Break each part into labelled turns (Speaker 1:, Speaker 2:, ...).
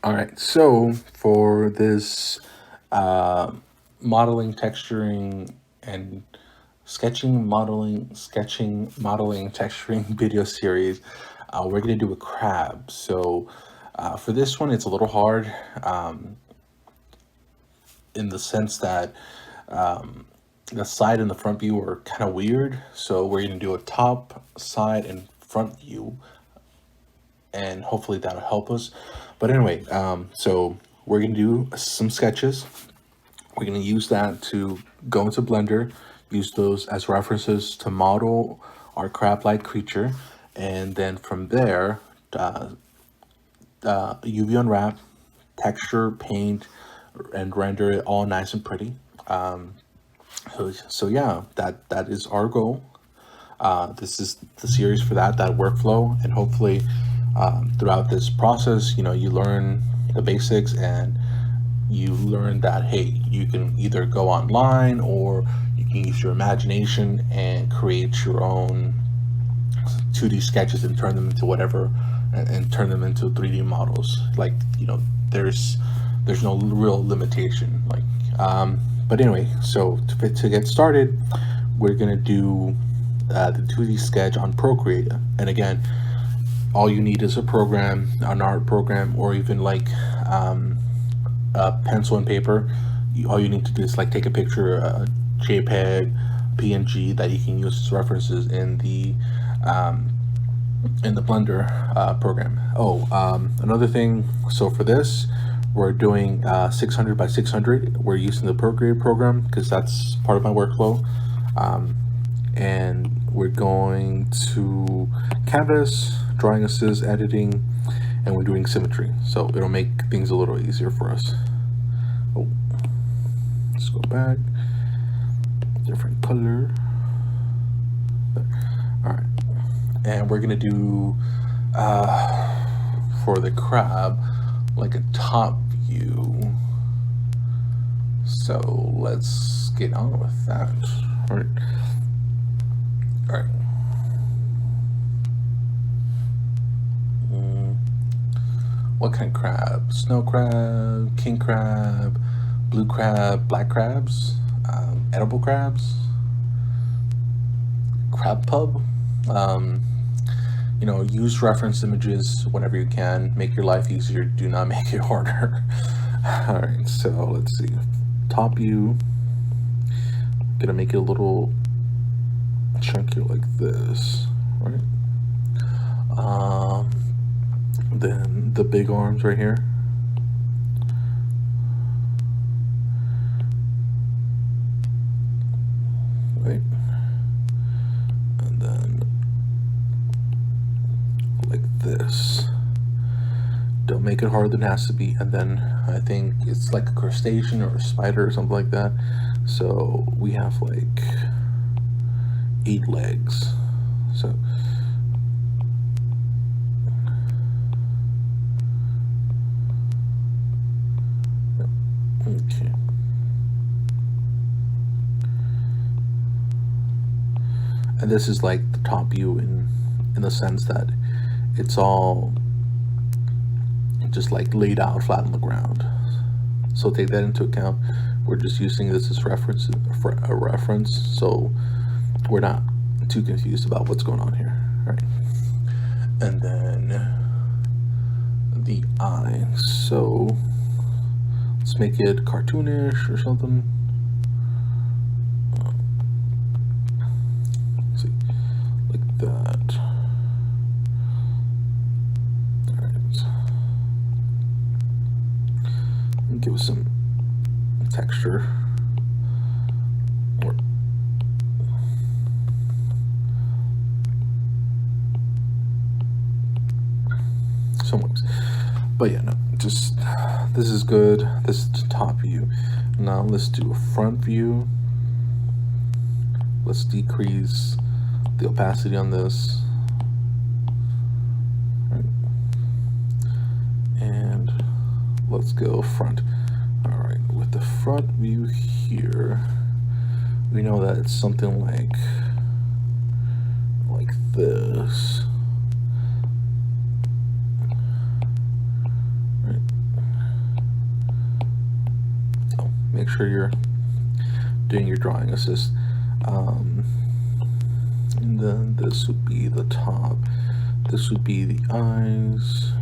Speaker 1: All right, so for this uh, modeling, texturing, and sketching, modeling, texturing video series, we're gonna do a crab. So for this one, it's a little hard um, in the sense that the side and the front view are kind of weird. So we're gonna do a top, side, and front view, and hopefully that'll help us. But anyway, so we're gonna do some sketches. We're going to use that to go into Blender, use those as references to model our crab-like creature, and then from there, UV unwrap, texture, paint, and render it all nice and pretty. So yeah, that is our goal. This is the series for that workflow, and hopefully, throughout this process, you learn the basics and you learn that hey, you can either go online or you can use your imagination and create your own 2D sketches and turn them into whatever, and turn them into 3D models. Like, there's no real limitation. But anyway, so to get started, we're gonna do the 2D sketch on Procreate. And again, all you need is a program, an art program, or even like pencil and paper. All you need to do is like take a picture, a JPEG, PNG that you can use as references in the Blender program. Another thing. So for this, we're doing 600 by 600. We're using the Procreate program because that's part of my workflow. And we're going to Canvas, Drawing Assist, Editing, and we're doing symmetry. So it'll make things a little easier for us. Oh, let's go back. Different color. All right. And we're gonna do for the crab like a top view. So let's get on with that. All right. All right. What kind of crab? Snow crab, king crab, blue crab, black crabs, edible crabs, crab pub. Use reference images whenever you can. Make your life easier. Do not make it harder. All right, so let's see. Top view. Gonna make it a little chunkier like this, right? Then the big arms right here. Right. And then like this. Don't make it harder than it has to be. And then I think it's like a crustacean or a spider or something like that. So we have like 8 legs. So okay. And this is like the top view in the sense that it's all just like laid out flat on the ground. So take that into account. We're just using this as reference for a reference, so we're not too confused about what's going on here. All right. And then the eye. So let's make it cartoonish or something. Let's see, like that. All right. And give us some texture. Or some works. But yeah, no, just this is good. This is the top view. Now let's do a front view. Let's decrease the opacity on this. Right. And let's go front. All right, with the front view here, we know that it's something like this. Right. make sure you're doing your drawing assist. And then this would be the top. This would be the eyes.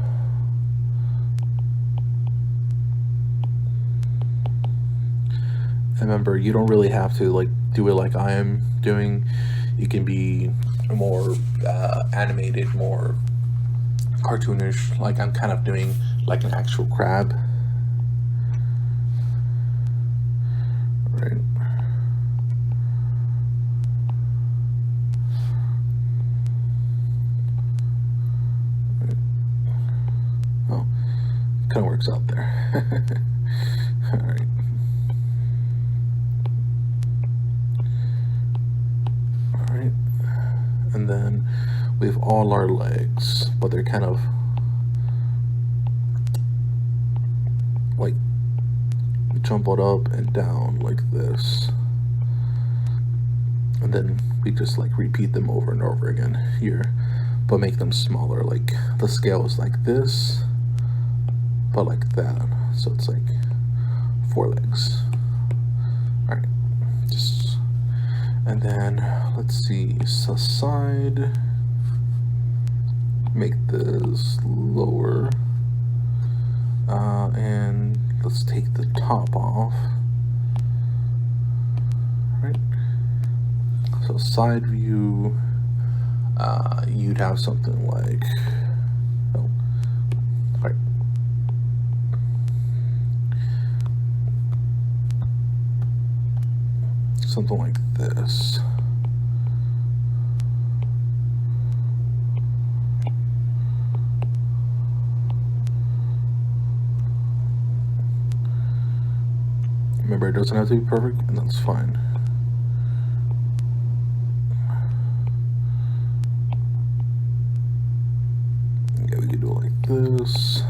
Speaker 1: And remember, you don't really have to like do it like I am doing. You can be more animated, more cartoonish, like I'm kind of doing like an actual crab. Right. Oh, kind of works out there. All right. All right. And then we have all our legs, but they're kind of like jumbled up and down like this. And then we just like repeat them over and over again here, but make them smaller. Like the scale is like this, but like that. So it's like 4 legs. All right, just, and then let's see, so side, make this lower, and let's take the top off. Right. So side view, you'd have something like, oh, right. Something like this. Remember, it doesn't have to be perfect, and that's fine. Yeah, we can do it like this.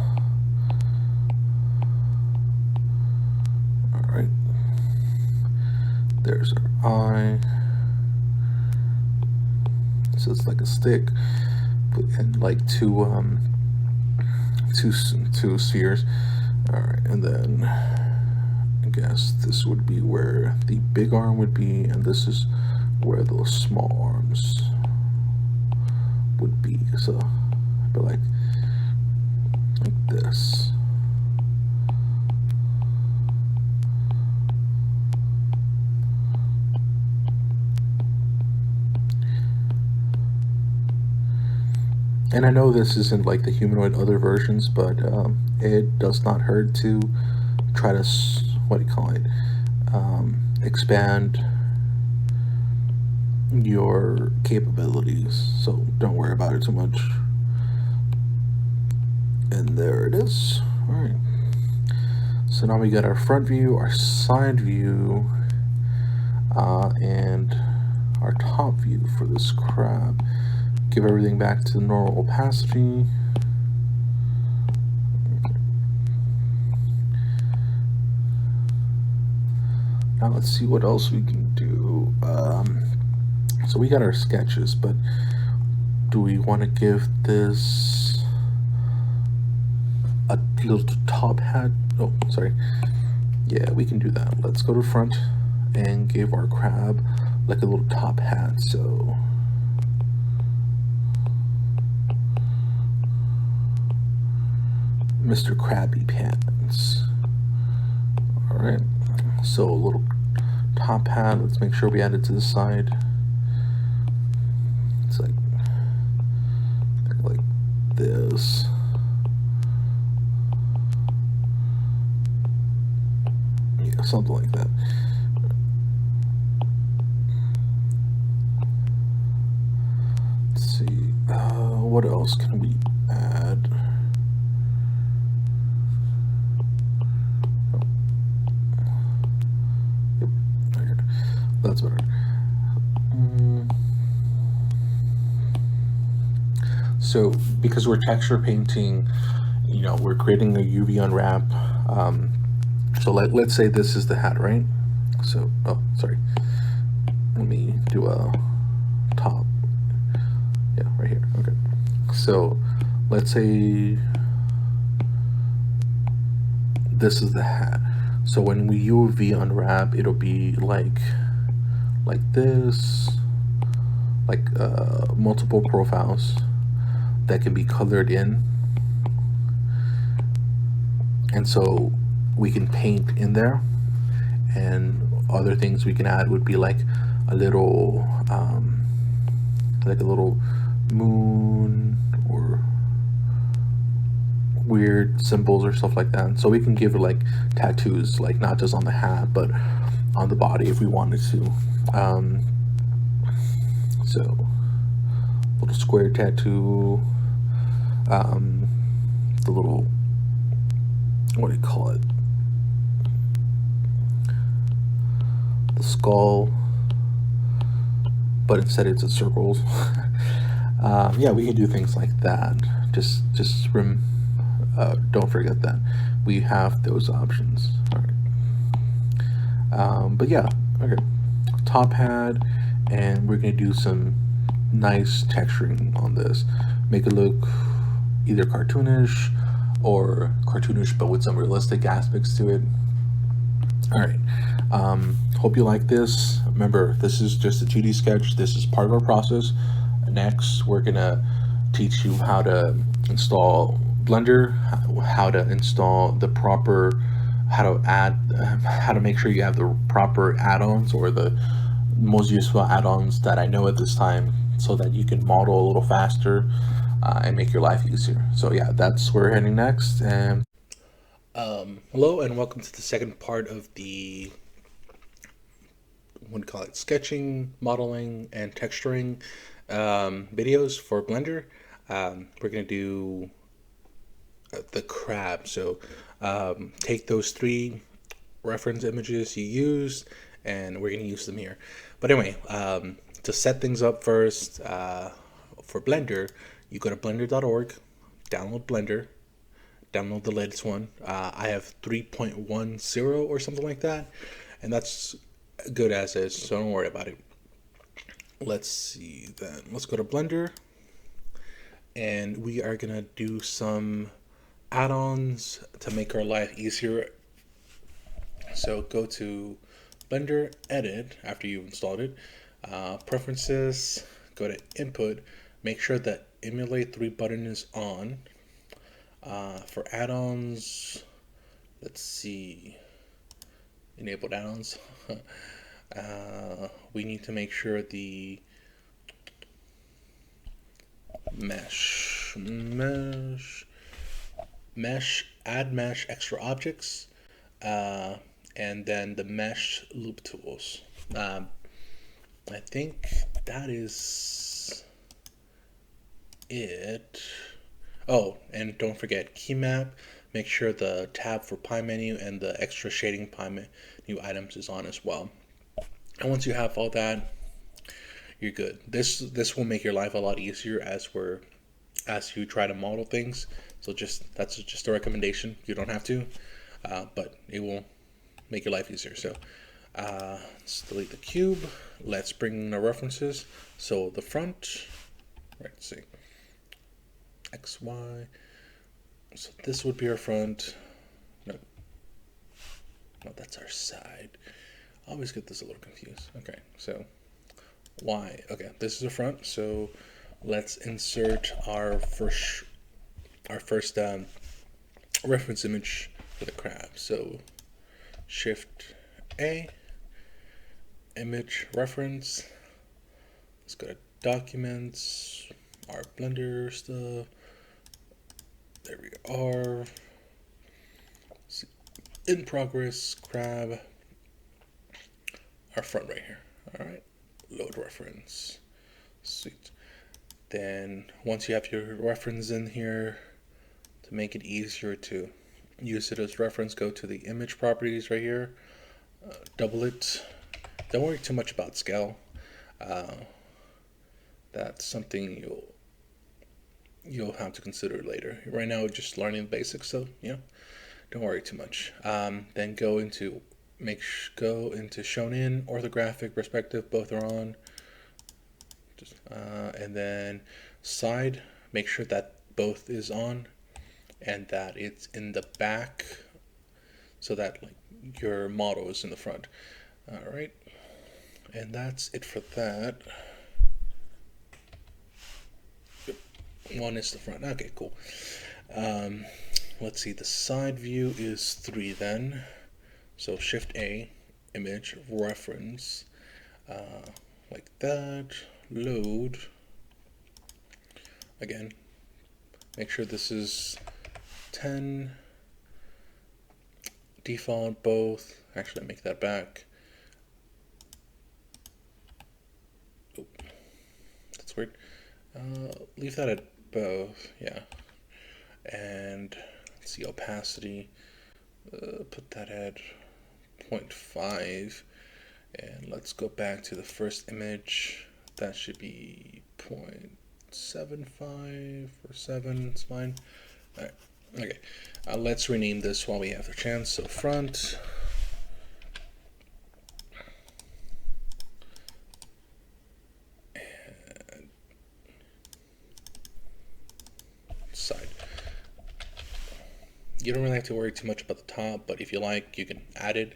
Speaker 1: All right. There's our eye. So it's like a stick, and like two spheres. All right, and then I guess this would be where the big arm would be, and this is where those small arms would be. So, but like this. And I know this isn't like the humanoid other versions, but it does not hurt to try to, what do you call it, expand your capabilities. So don't worry about it too much. And there it is. All right. So now we got our front view, our side view, and our top view for this crab. Give everything back to normal opacity. Now let's see what else we can do. So we got our sketches, but do we want to give this a little top hat? Oh, sorry. Yeah, we can do that. Let's go to front and give our crab like a little top hat. So Mr. Krabby Pants. All right, so a little top hat. Let's make sure we add it to the side. It's like this. Yeah, something like that. Let's see, what else can we add? That's better. So because we're texture painting, you know, we're creating a UV unwrap. So let's say this is the hat, right? So, oh, sorry. Let me do a top. Yeah, right here. Okay. So let's say this is the hat. So when we UV unwrap, it'll be like this, like multiple profiles that can be colored in, and so we can paint in there. And other things we can add would be like a little like a little moon or weird symbols or stuff like that. So we can give it like tattoos, like not just on the hat but on the body if we wanted to. So little square tattoo, the little, what do you call it, the skull, but instead it's a circles. Yeah, we can do things like that. Just don't forget that we have those options. All right. But yeah, okay. Top hat, and we're gonna do some nice texturing on this. Make it look either cartoonish or cartoonish, but with some realistic aspects to it. All right. Hope you like this. Remember, this is just a 2D sketch. This is part of our process. Next, we're gonna teach you how to install Blender, how to install the proper, how to add, how to make sure you have the proper add-ons or the most useful add-ons that I know at this time, so that you can model a little faster and make your life easier. So yeah, that's where we're heading next. And hello and welcome to the second part of the, what do you call it, sketching, modeling, and texturing videos for Blender. We're gonna do the crab. So take those 3 reference images you used, and we're gonna use them here. But anyway, to set things up first, for Blender, you go to blender.org, download Blender, download the latest one. I have 3.10 or something like that, and that's good as is, so don't worry about it. Let's see then. Let's go to Blender, and we are gonna do some add-ons to make our life easier. So go to Blender, edit after you've installed it, preferences, go to input, make sure that emulate 3 button is on. For add-ons, let's see, enabled add-ons. We need to make sure the mesh, add mesh extra objects, and then the mesh loop tools. I think that is it. Oh, and don't forget key map. Make sure the tab for pie menu and the extra shading pie menu items is on as well. And once you have all that, you're good. This will make your life a lot easier as you try to model things. So that's just a recommendation. You don't have to, but it will make your life easier. So let's delete the cube. Let's bring in our references. So the front, right? Let's see. X, Y. So this would be our front. No, that's our side. I always get this a little confused. Okay, so Y. Okay, this is the front. So let's insert our first reference image for the crab. So Shift A, image reference. Let's go to documents, our Blender stuff. There we are. In progress, crab. Our front right here. All right. Load reference. Sweet. Then once you have your reference in here, to make it easier to use it as reference, go to the image properties right here. Double it. Don't worry too much about scale. That's something you'll have to consider later. Right now, we're just learning the basics, so don't worry too much. Then go into shown in, orthographic, perspective, both are on. And then side, make sure that both is on, and that it's in the back, so that like your model is in the front. All right, and that's it for that. One is the front. Okay, cool. Um, let's see. The side view is 3 then. So Shift A, image, reference, like that. Load. Again, make sure this is 10. Default both. Actually, make that back. Oh, that's weird. Leave that at both. Yeah. And let's see, opacity. Put that at 0.5. And let's go back to the first image. That should be 0.75 or 7. It's fine. All right. Okay. Let's rename this while we have the chance. So front. And side. You don't really have to worry too much about the top, but if you like, you can add it.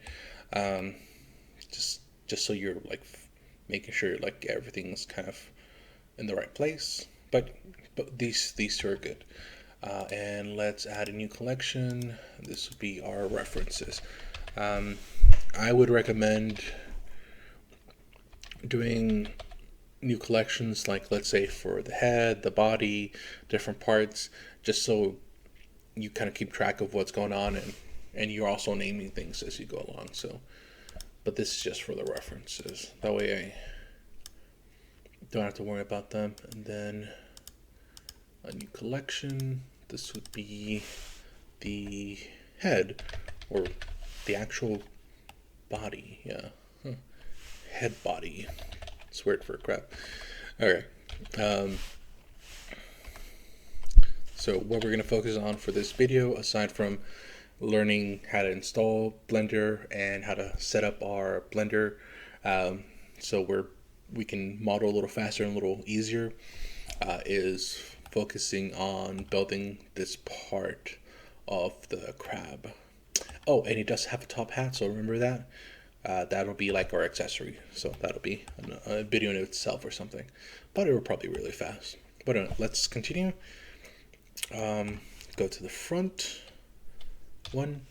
Speaker 1: Just so you're like making sure like everything's kind of in the right place. But these two are good. And let's add a new collection. This would be our references. I would recommend doing new collections, like let's say for the head, the body, different parts, just so you kind of keep track of what's going on, and you're also naming things as you go along. So, but this is just for the references. That way I don't have to worry about them. And then a new collection. This would be the head, or the actual body. Yeah, head body. It's weird for crap. Okay. So what we're going to focus on for this video, aside from learning how to install Blender and how to set up our Blender, so we can model a little faster and a little easier, is focusing on building this part of the crab. Oh, and he does have a top hat, so remember that. That'll be like our accessory, so that'll be a video in itself or something, but it will probably be really fast. But let's continue. Go to the front one,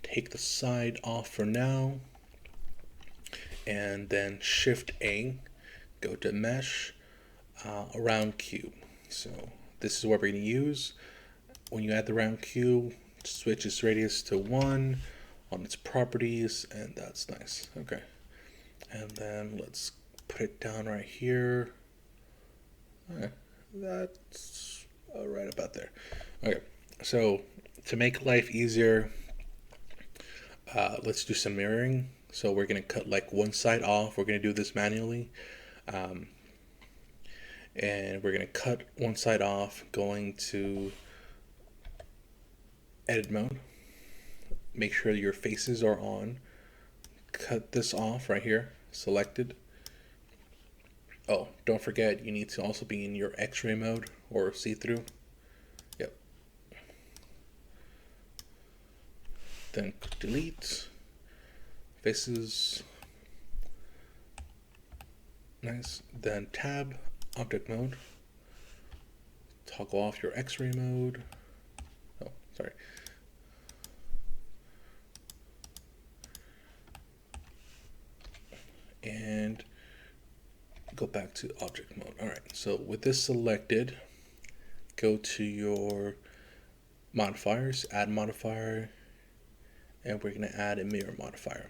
Speaker 1: take the side off for now, and then Shift A, go to Mesh, round cube. So this is what we're going to use. When you add the round cube, switch its radius to 1 on its properties, and that's nice. Okay, and then let's put it down right here. Okay, that's right about there. Okay, so to make life easier, let's do some mirroring. So we're going to cut like one side off. We're going to do this manually. And we're going to cut one side off, going to edit mode. Make sure your faces are on. Cut this off right here, selected. Oh, don't forget, you need to also be in your X-ray mode or see-through. Yep. Then delete. Faces. Nice. Then tab, object mode. Toggle off your X-ray mode. Oh, sorry. And go back to object mode. All right, so with this selected, go to your modifiers, add modifier, and we're going to add a mirror modifier.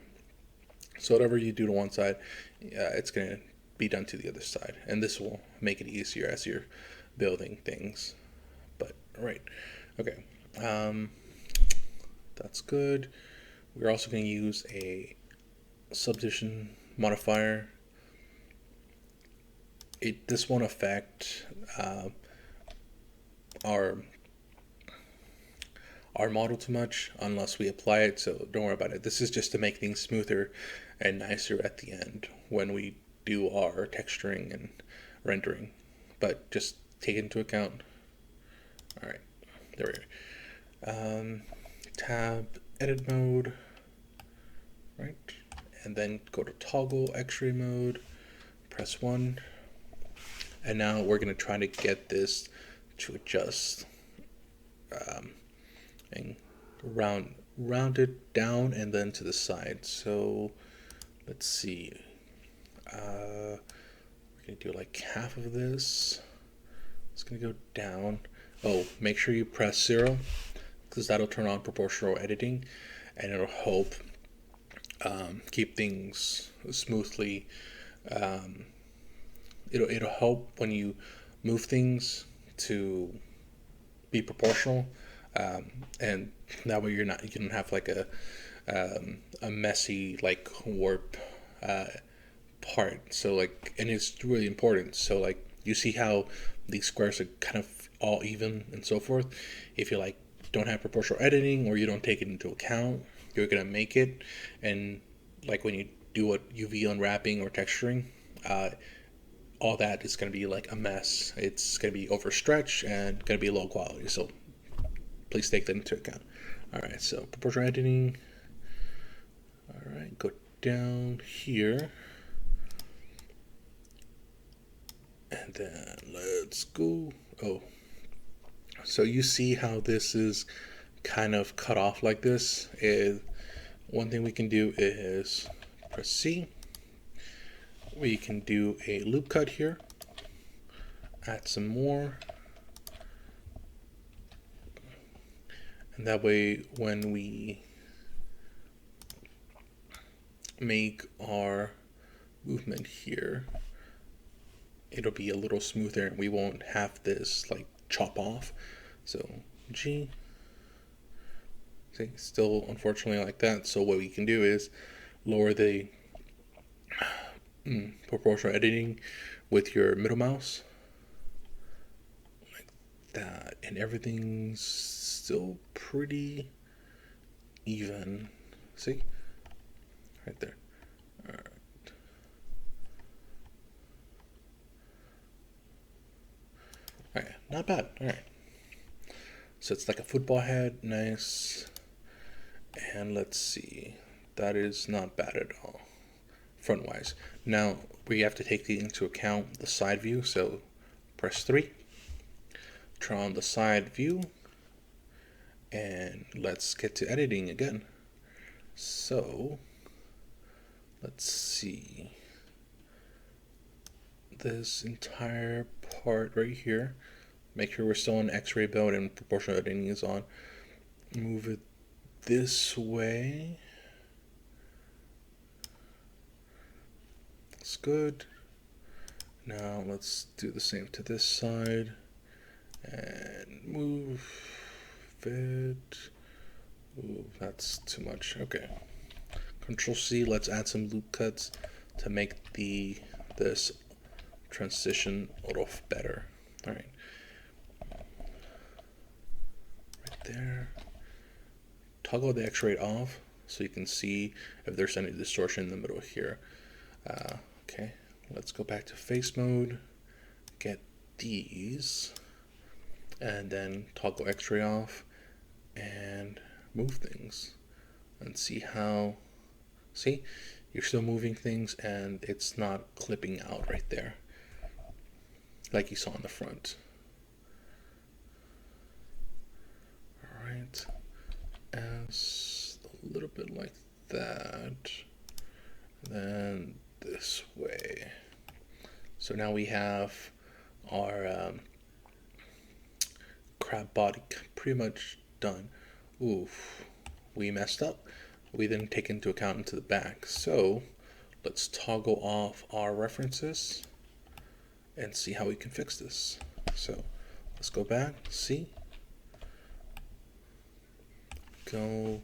Speaker 1: So whatever you do to one side, it's going to be done to the other side, and this will make it easier as you're building things. But right, okay, that's good. We're also going to use a subdivision modifier. This won't affect our model too much unless we apply it, so don't worry about it. This is just to make things smoother and nicer at the end when we do our texturing and rendering, but just take it into account. All right, there we go. Tab, edit mode, right? And then go to toggle X-ray mode, press 1, and now we're going to try to get this to adjust and round it down and then to the side. So let's see. We're going to do like half of this. It's going to go down. Oh, make sure you press 0 because that'll turn on proportional editing and it'll help keep things smoothly. It'll help when you move things to be proportional, and that way you don't have like a messy like warp part. So like, and it's really important. So like, you see how these squares are kind of all even and so forth. If you like don't have proportional editing or you don't take it into account, you're gonna make it, and like when you do what UV unwrapping or texturing, all that is going to be like a mess. It's going to be overstretched and going to be low quality. So please take that into account. All right, so proportional editing. All right, go down here. And then let's go. Oh, so you see how this is kind of cut off like this. One thing we can do is press C. We can do a loop cut here, add some more, and that way when we make our movement here, it'll be a little smoother and we won't have this like chop off. So G, see, still unfortunately like that. So what we can do is lower the proportional editing with your middle mouse like that, and everything's still pretty even. See, right there. All right. All right, not bad. All right, so it's like a football head, nice. And let's see, that is not bad at all front wise. Now we have to take into account the side view, so press 3, turn on the side view, and let's get to editing again. So let's see, this entire part right here, make sure we're still in X-ray mode and proportional editing is on. Move it this way. That's good. Now let's do the same to this side and move it. Ooh, that's too much. Okay. Control C. Let's add some loop cuts to make this transition a little better. All right. Right there. Toggle the X-ray off so you can see if there's any distortion in the middle here. Okay, let's go back to face mode, get these, and then toggle X-ray off and move things and see how, see, you're still moving things and it's not clipping out right there like you saw in the front. All right, as a little bit like that, then this way. So now we have our crab body pretty much done. Oof, we messed up. We didn't take into account into the back. So let's toggle off our references and see how we can fix this. So let's go back, see, go.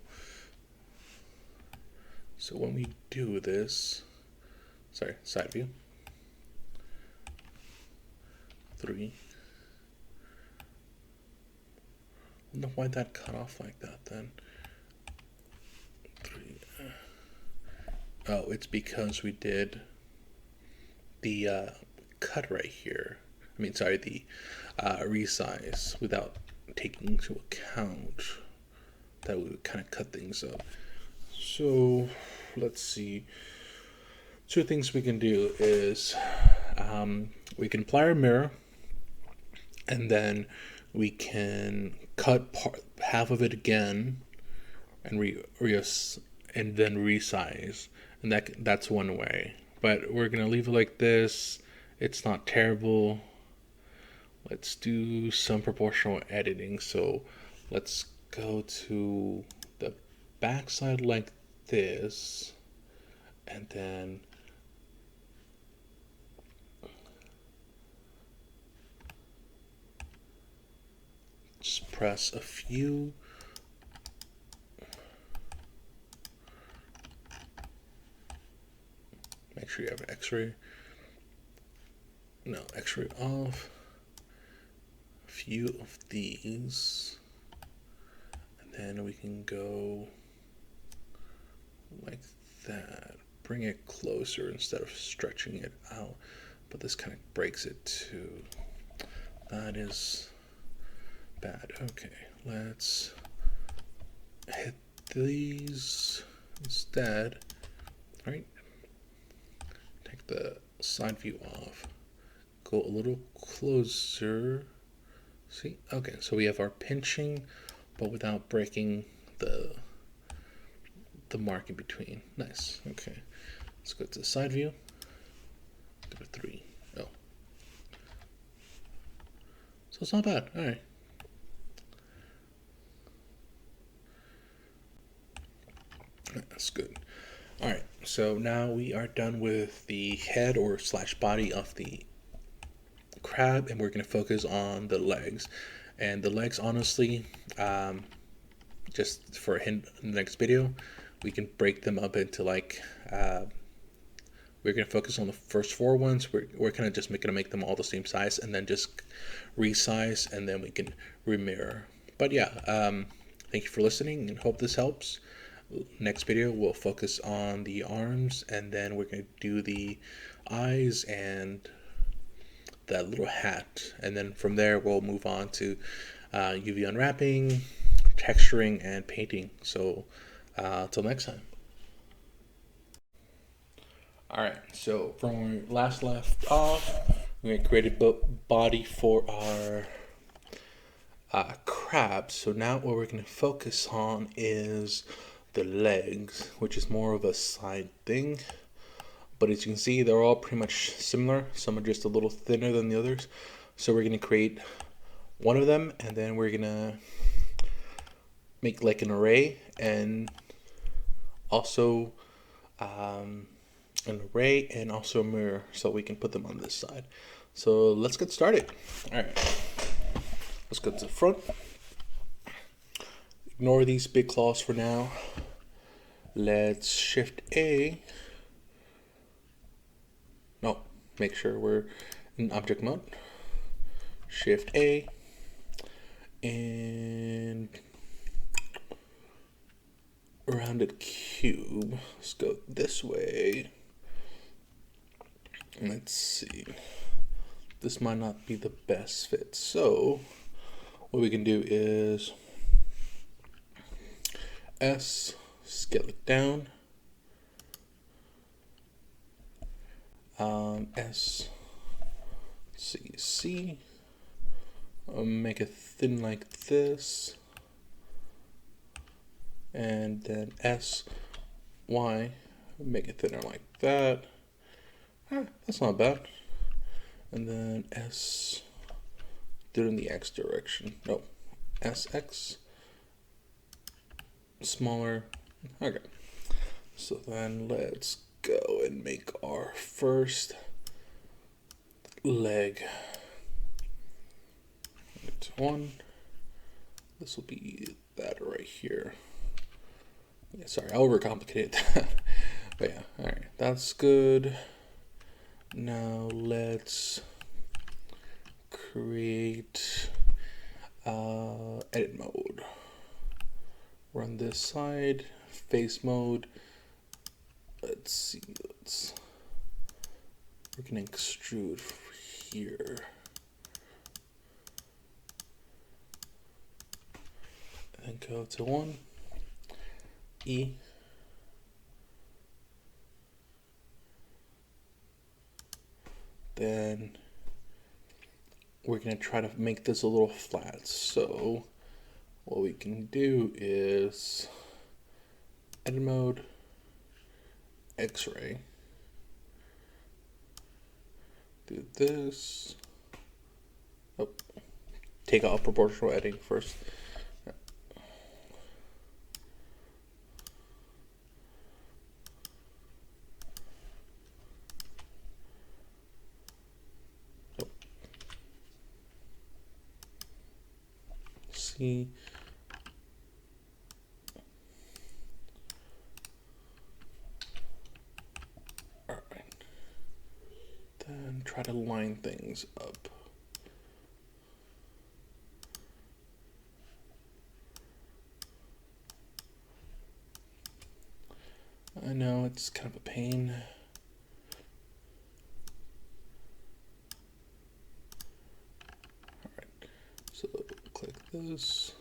Speaker 1: So when we do this, sorry, side view, 3. I wonder why that cut off like that then. 3. Oh, it's because we did the cut right here. I mean, sorry, the resize without taking into account that we would kind of cut things up. So let's see. Two things we can do is we can apply our mirror, and then we can cut half of it again and and then resize, and that's one way. But we're gonna leave it like this. It's not terrible. Let's do some proportional editing. So let's go to the backside like this, and then just press a few. Make sure you have X-ray. No, X-ray off. A few of these. And then we can go like that. Bring it closer instead of stretching it out. But this kind of breaks it too. That is bad. Okay, let's hit these instead. Right? Take the side view off. Go a little closer. See? Okay, so we have our pinching, but without breaking the mark in between. Nice. Okay. Let's go to the side view. Go to 3. Oh. So it's not bad. All right. That's good. All right. So now we are done with the head or slash body of the crab, and we're going to focus on the legs. And the legs, honestly, just for a hint in the next video, we can break them up into like we're going to focus on the first 4 ones. We're kind of just going to make them all the same size, and then just resize, and then we can remirror. But yeah, thank you for listening, and hope this helps. Next video we'll focus on the arms, and then we're going to do the eyes and that little hat, and then from there we'll move on to UV unwrapping, texturing, and painting. So till next time. Alright, so from where we last left off, we're going to create a body for our crab. So now what we're going to focus on is the legs, which is more of a side thing. But as you can see, they're all pretty much similar. Some are just a little thinner than the others. So we're going to create one of them, and then we're going to make like an array, and also an array and also a mirror, so we can put them on this side. So let's get started. All right, let's go to the front. Ignore these big claws for now. Let's shift A. No, make sure we're in object mode. Shift A and rounded cube. Let's go this way. Let's see. This might not be the best fit. So what we can do is S, scale it down. S, C, make it thin like this, and then S, Y, make it thinner like that. That's not bad. And then S, do it in the X direction. No, SX, smaller. Okay. So then let's go and make our first leg. It's 1. This will be that right here. Yeah, sorry, I overcomplicated that. But yeah, all right, that's good. Now let's create edit mode. Run this side, face mode. Let's see, we can extrude here. And go to 1, E, then we're going to try to make this a little flat. So what we can do is edit mode, X-ray, do this. Oh, take out proportional editing first. See, all right, then try to line things up. I know it's kind of a pain. All right, so click this.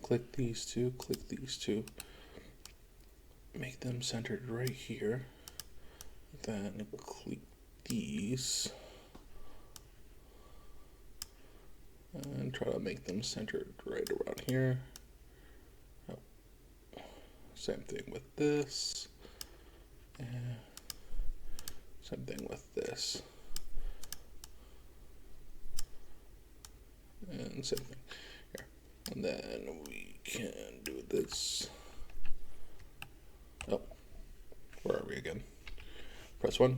Speaker 1: Click these two, make them centered right here. Then click these and try to make them centered right around here. Oh. Same thing with this, and same thing with this, and same thing here. And then we can do this. Oh, where are we again? Press 1.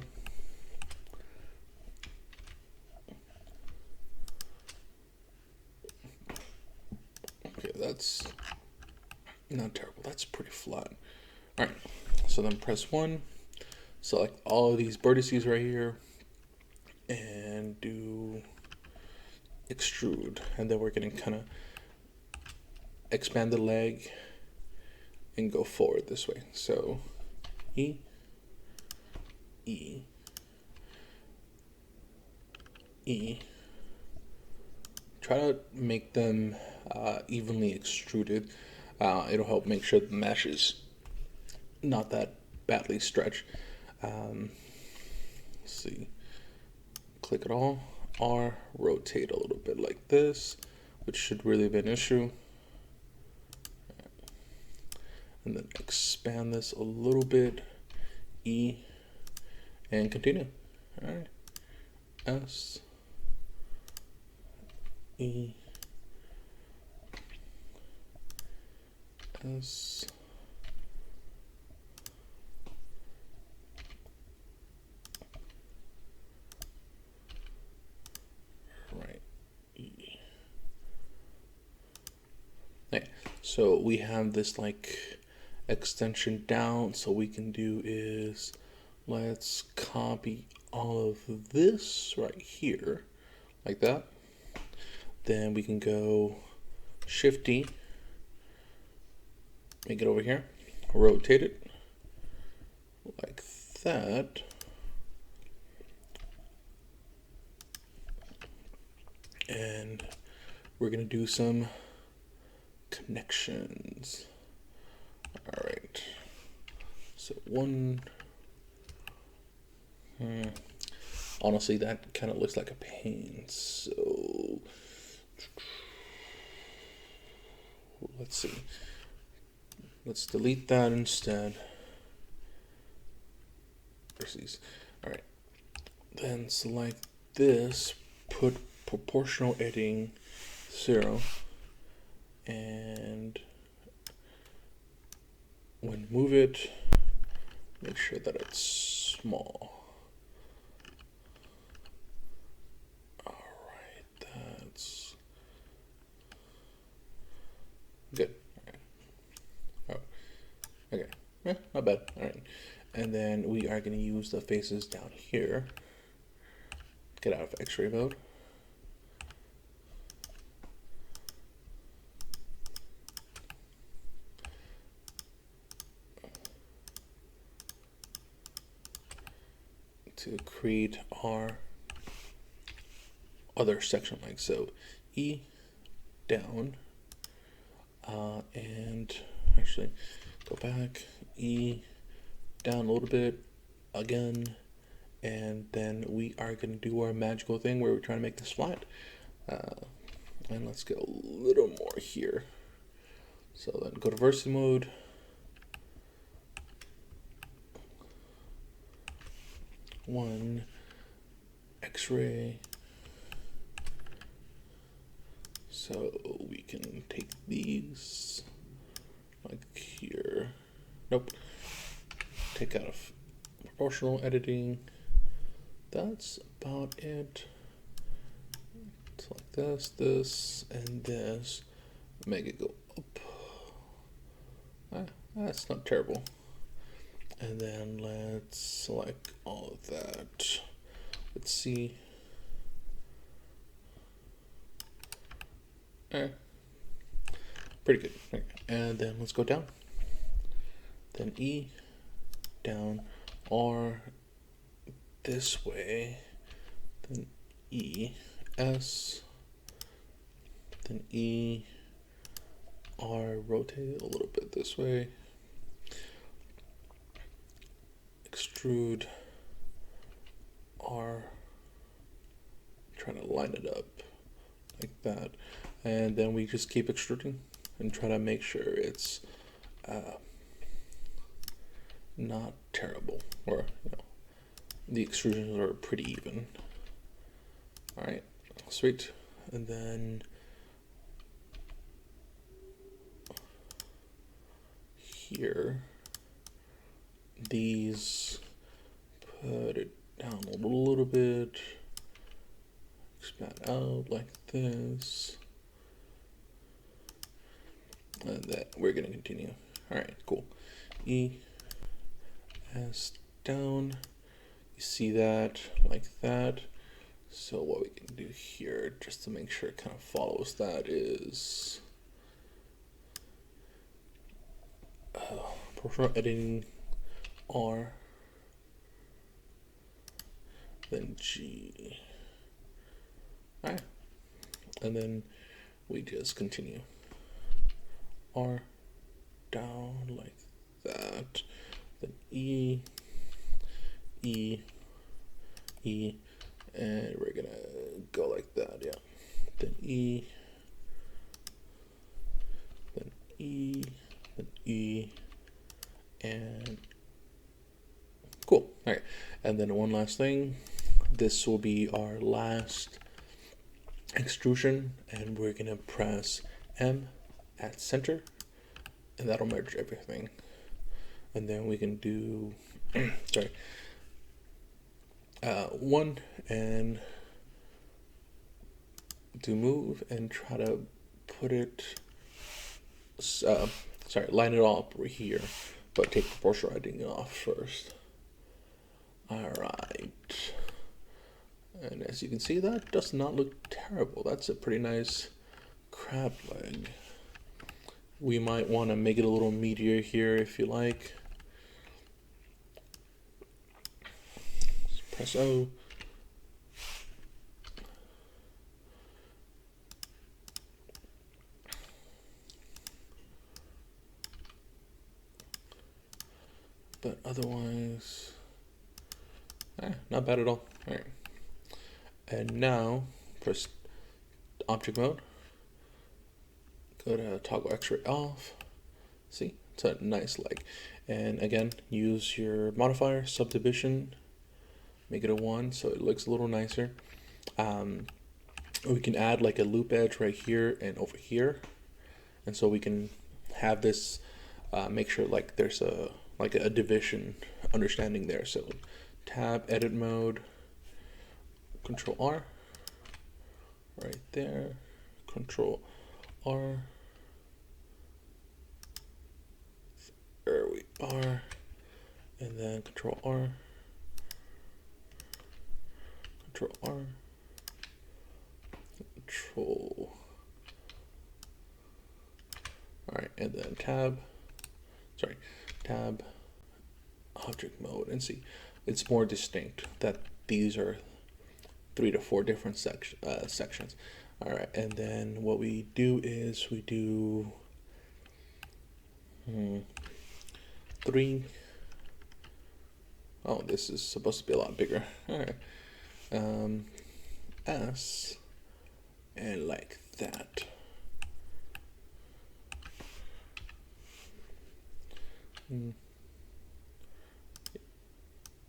Speaker 1: Okay, that's not terrible. That's pretty flat. All right, so then press 1. Select all of these vertices right here and do extrude. And then we're going to kind of expand the leg and go forward this way. So E, E, E. Try to make them evenly extruded. It'll help make sure the mesh is not that badly stretched. Let's see. Click it all. R, rotate a little bit like this, which should really be an issue. And then expand this a little bit. E, and continue. All right. S, E, S, right, E. Okay, so we have this like extension down. So what we can do is let's copy all of this right here like that. Then we can go Shift D, make it over here, rotate it like that. And we're gonna do some connections. All right, so one, honestly, that kind of looks like a pain. So let's see. Let's delete that instead. Vertices. All right. Then select this, put proportional editing 0, and when move it, make sure that it's small. All right, that's good. All right. Oh, okay. Not bad. All right. And then we are going to use the faces down here. Get out of X-ray mode. To create our other section, like so. E, down, and actually go back, E, down a little bit, again, and then we are going to do our magical thing where we're trying to make this flat. And let's go a little more here. So then go to Vertices mode. One X-ray. So we can take these like here. Nope. Take out of proportional editing. That's about it. It's like this, and this. Make it go up. That's not terrible. And then let's select all of that. Let's see. Pretty good. Okay. And then let's go down. Then E, down, R, this way. Then E, S, then E, R, rotate a little bit this way. Extrude, R, try to line it up like that. And then we just keep extruding and try to make sure it's not terrible, or the extrusions are pretty even. All right, sweet. And then here, these, put it down a little bit, expand out like this, and then we're gonna continue. All right, cool. E, S, down, you see that, like that. So what we can do here, just to make sure it kind of follows that, is proportional editing, R, then G. All right, and then we just continue. R, down like that, then E, E, E, and we're gonna go like that, yeah. Then E, then E, then E, and cool. All right, and then one last thing. This will be our last extrusion, and we're gonna press M at center, and that'll merge everything. And then we can do, sorry, one, and do move and try to put it, line it all up right here, but take proportional editing off first. All right. And as you can see, that does not look terrible. That's a pretty nice crab leg. We might want to make it a little meatier here if you like. Press O. But otherwise, not bad at all. All right. And now press object mode. Go to toggle X-ray off. See, it's a nice leg. And again, use your modifier, subdivision, make it a 1 so it looks a little nicer. We can add like a loop edge right here and over here. And so we can have this, make sure like there's a division understanding there. So tab, edit mode, Control R, right there, Control R, there we are, and then Control R, Control R, Control, all right, and then tab, object mode, and see, it's more distinct that these are 3 to 4 different sections. All right, and then what we do is we do 3, Oh, this is supposed to be a lot bigger. All right. S, and like that.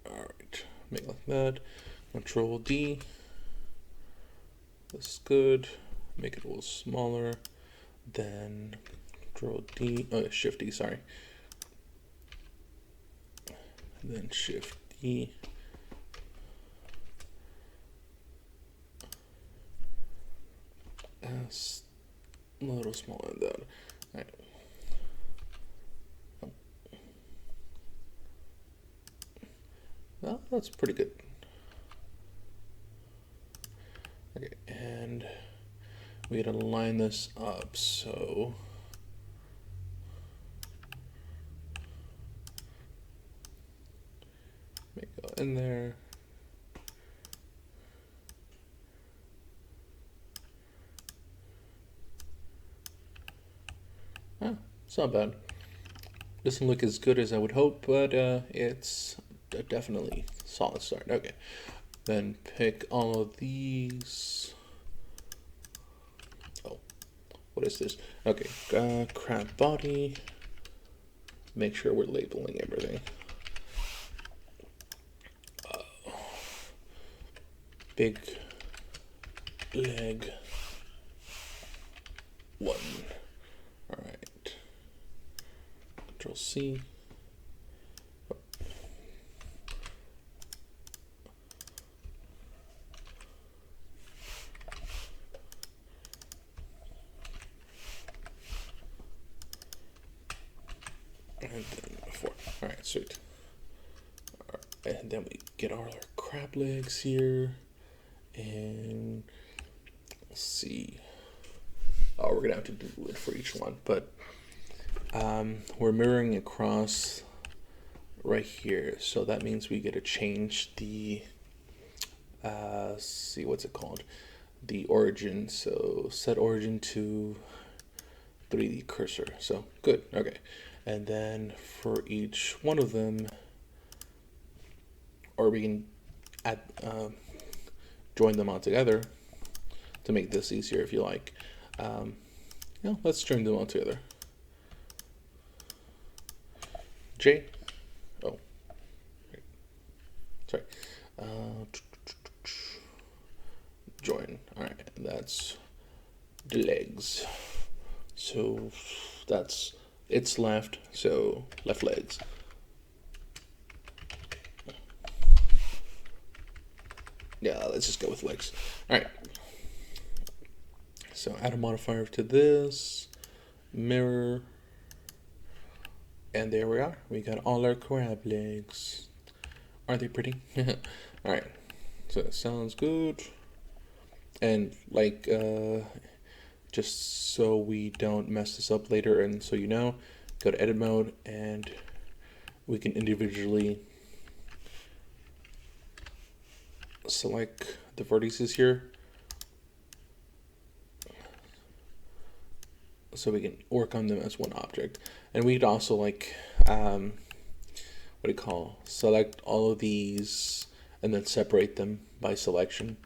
Speaker 1: All right, make it like that. Control D. That's good. Make it a little smaller. Then Control D. Oh, Shift D. Sorry. Then Shift D. S. A little smaller than that. All right. Well, that's pretty good. Okay, and we gotta line this up, so make it go in there. It's not bad. Doesn't look as good as I would hope, but it's definitely a solid start. Okay, then pick all of these. Oh, what is this? Okay, crab body. Make sure we're labeling everything. Big leg 1. All right. Control C. Oh. And then 4. All right, sweet. All right, and then we get all our crab legs here, and let's see. Oh, we're gonna have to do it for each one, but we're mirroring across right here, so that means we get to change the see, what's it called, the origin. So set origin to 3D cursor. So good. Okay, and then for each one of them, or we can add join them all together to make this easier if you like. Let's join them all together. J. Oh, sorry. Join. All right, that's the legs. So that's it's left. So left legs. Yeah, let's just go with legs. All right. So add a modifier to this, mirror, and there we are. We got all our crab legs. Aren't they pretty? All right. So that sounds good. And like, just so we don't mess this up later, and so you know, go to edit mode, and we can individually select the vertices here, so we can work on them as one object. And we'd also like, select all of these and then separate them by selection.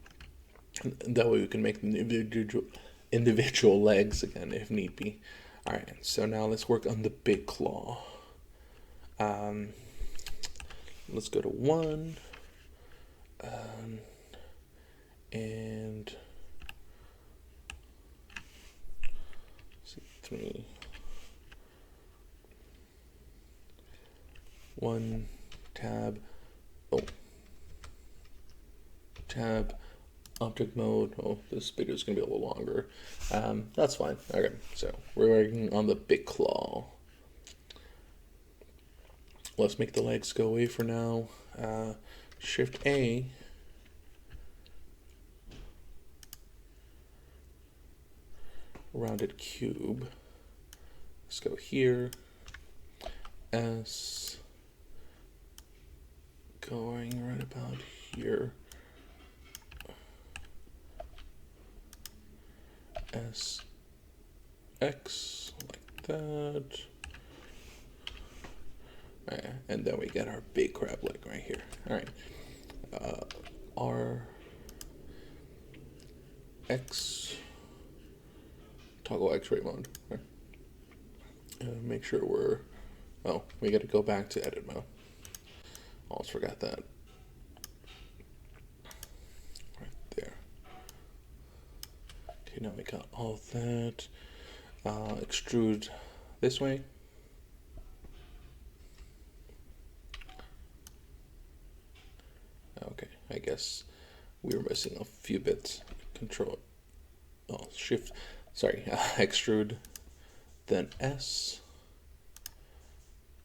Speaker 1: And that way we can make them individual legs again if need be. All right, so now let's work on the big claw. Let's go to 1, and 3. 1 tab. Oh, tab. Object mode. Oh, this video is gonna be a little longer. That's fine. Okay, so we're working on the big claw. Let's make the legs go away for now. Shift A. Rounded cube. Let's go here. S. Going right about here. S. X like that. And then we get our big crab leg right here. All right. R X toggle X-ray mode. Right. Make sure we're. Oh, we got to go back to edit mode. Almost forgot that. Right there. Okay, now we got all that. Extrude this way. Okay, I guess we were missing a few bits. Control, shift, sorry, extrude, then S,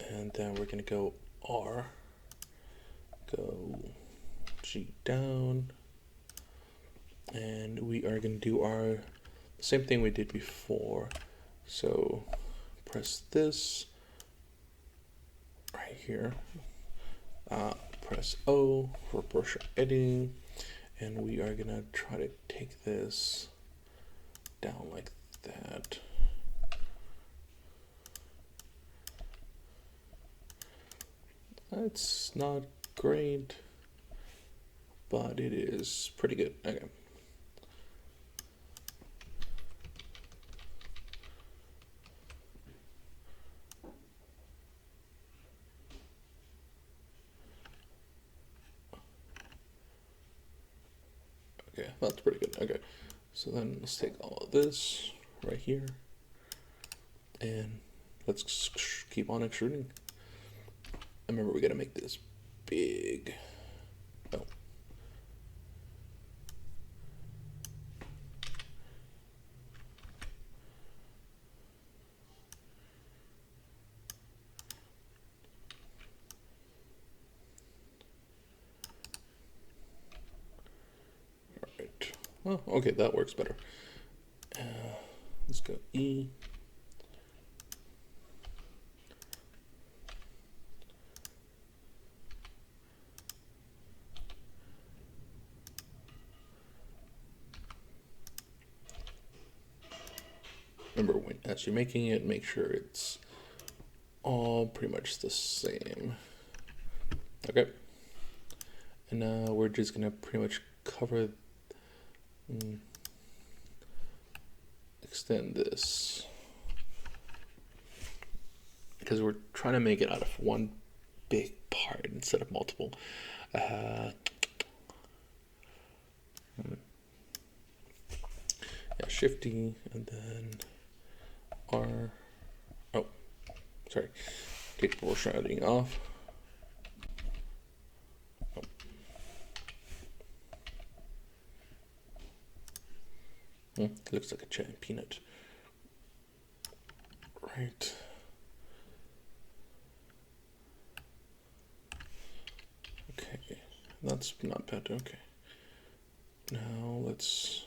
Speaker 1: and then we're gonna go R, go G down, and we are gonna do our same thing we did before. So press this right here. Press O for portion editing, and we are gonna try to take this down like that. It's not great, but it is pretty good. Okay. Okay, that's pretty good. Okay, so then let's take all of this right here, and let's keep on extruding. Remember, we gotta make this big. Oh. Oh, okay, that works better. Let's go E. Remember, as you're making it, make sure it's all pretty much the same. Okay. And now we're just gonna pretty much cover. Extend this because we're trying to make it out of one big part instead of multiple. Yeah, Shift D and then R. Oh, sorry. Take proportional editing off. It looks like a giant peanut. Right. Okay, that's not bad. Okay. Now let's.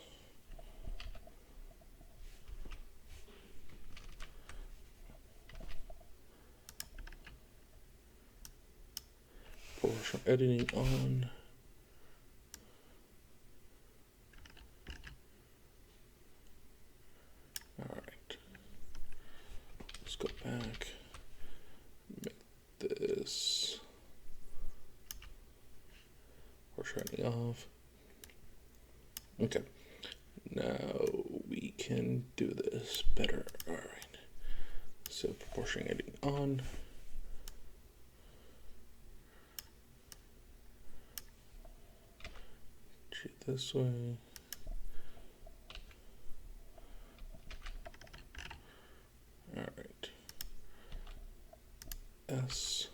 Speaker 1: Proportional editing on. Go back, make this or turning off. Okay, now we can do this better. All right, so proportion editing on. Shoot this way. All right. S.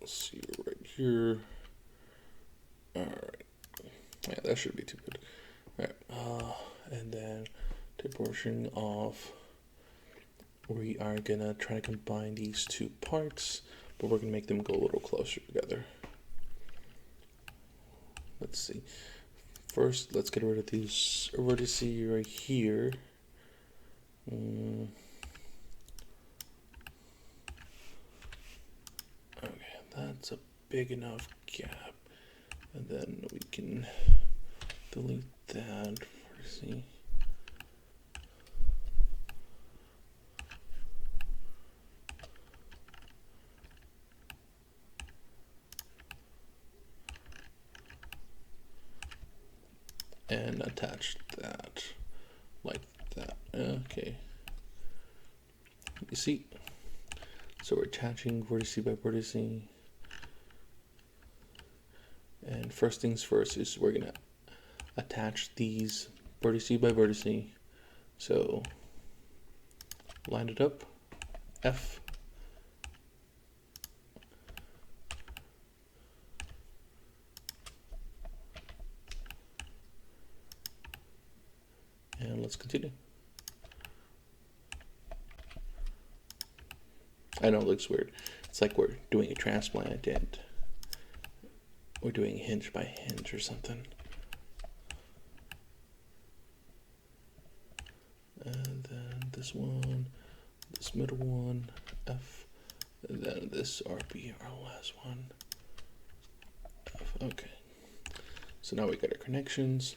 Speaker 1: Let's see right here. All right. Yeah, that should be too good. All right. And then to portion off. We are gonna try to combine these two parts, but we're gonna make them go a little closer together. Let's see. First, let's get rid of these vertices right here. Okay, that's a big enough gap. And then we can delete that vertice. and attach that like that. Okay. You see? So we're attaching vertice by vertice. And first things first is we're gonna attach these vertice by vertice. So line it up, F. And let's continue. I know it looks weird. It's like we're doing a transplant and we're doing hinge by hinge or something. And then this one, this middle one, F, and then this RB, our last one, F. Okay. So now we got our connections.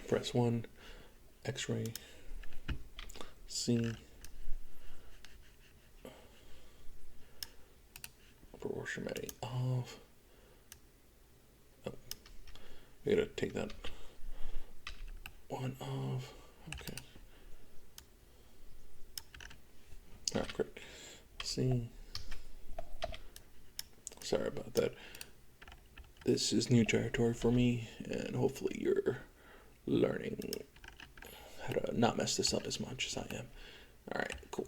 Speaker 1: Press 1, X-ray, C, proportionality off. Oh, we gotta take that one off. Okay. Oh, great. C. Sorry about that. This is new territory for me, and hopefully you're learning how to not mess this up as much as I am. Alright, cool.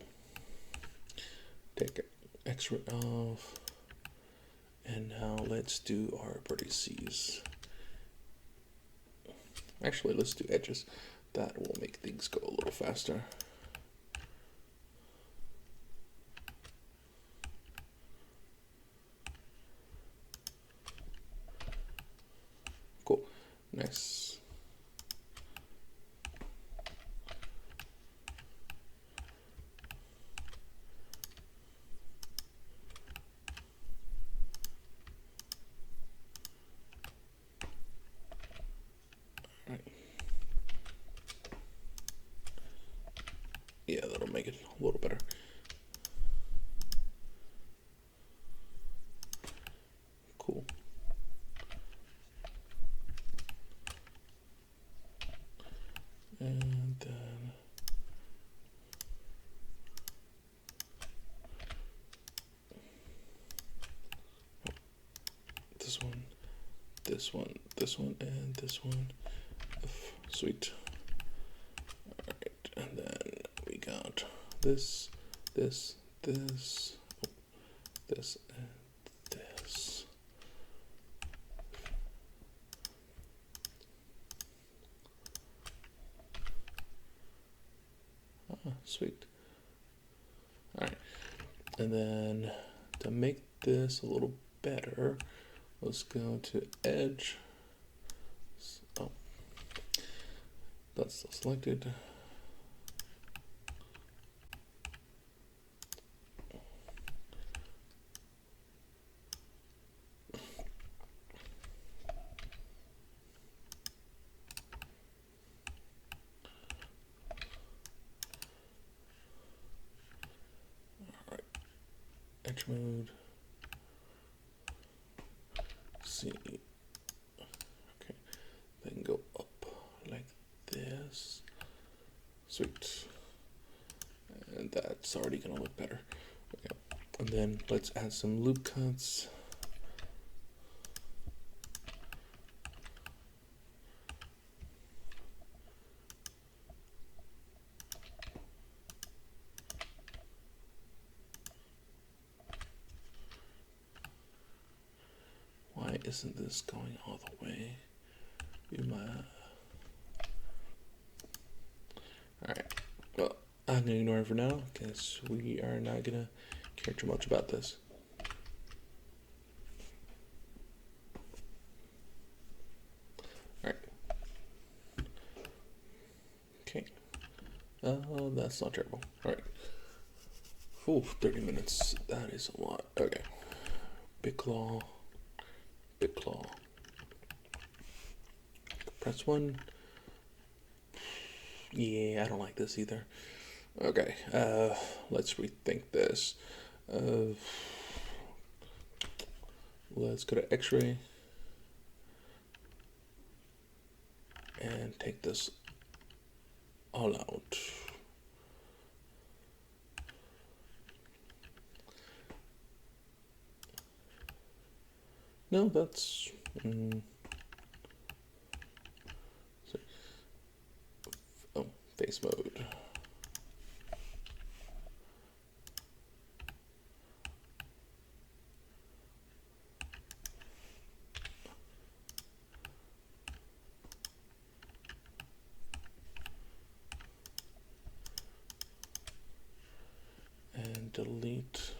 Speaker 1: Take X-ray off. And now let's do our vertices. Actually, let's do edges. That will make things go a little faster. Cool. Nice. Yeah, that'll make it a little better. Cool. And then this one, this one, this one, and this one. Sweet. Alright, and then we got this, this, this, this, and this. Ah, sweet. Alright, and then to make this a little better, let's go to edge. Oh, that's still selected. Alright, edge mode. See. Okay, then go up like this. Sweet. And that's already gonna look better. Okay. And then let's add some loop cuts. Why isn't this going all the way? Alright, well, I'm gonna ignore it for now because we are not gonna care too much about this. Alright. Okay. That's not terrible. Alright. Ooh, 30 minutes. That is a lot. Okay. Big claw. Big claw. Press 1. Yeah, I don't like this either. Okay, let's rethink this. Let's go to X-ray and and take this all out. No, that's face mode. And delete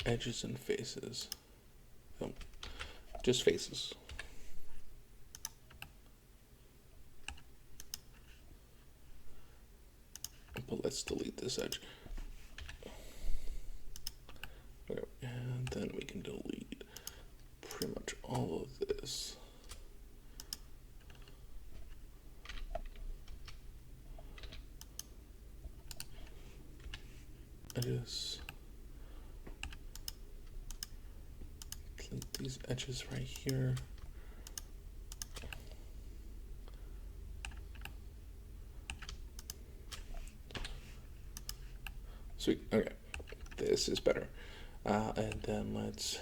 Speaker 1: edges and faces. Oh, just faces. But let's delete this edge. And then we can delete pretty much all of this. Edges. Delete these edges right here. Sweet. Okay, this is better. And then let's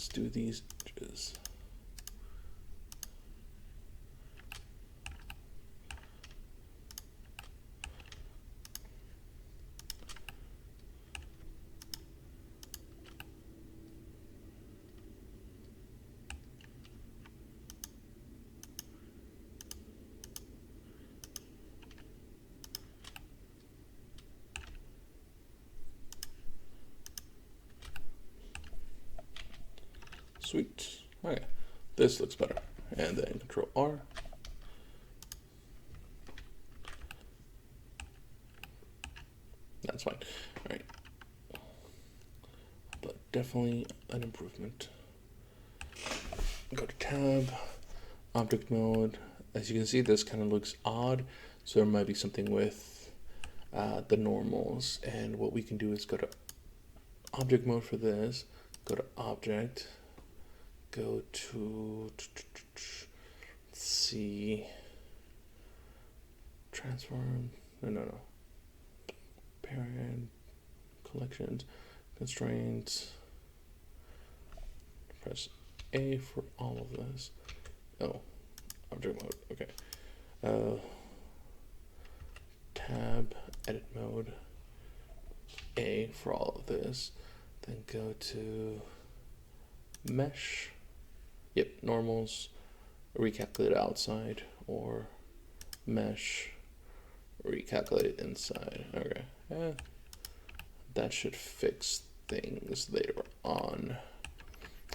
Speaker 1: do these edges. Sweet. Okay, this looks better. And then Control R. That's fine. All right. But definitely an improvement. Go to Tab, Object Mode. As you can see, this kind of looks odd. So there might be something with the normals. And what we can do is go to Object Mode for this. Go to Object. Go to, let's see, transform, no. Parent, collections, constraints. Press A for all of this. Oh, object mode, okay. Tab, edit mode, A for all of this. Then go to mesh. Yep, normals, recalculate outside, or mesh, recalculate inside. Okay, that should fix things later on.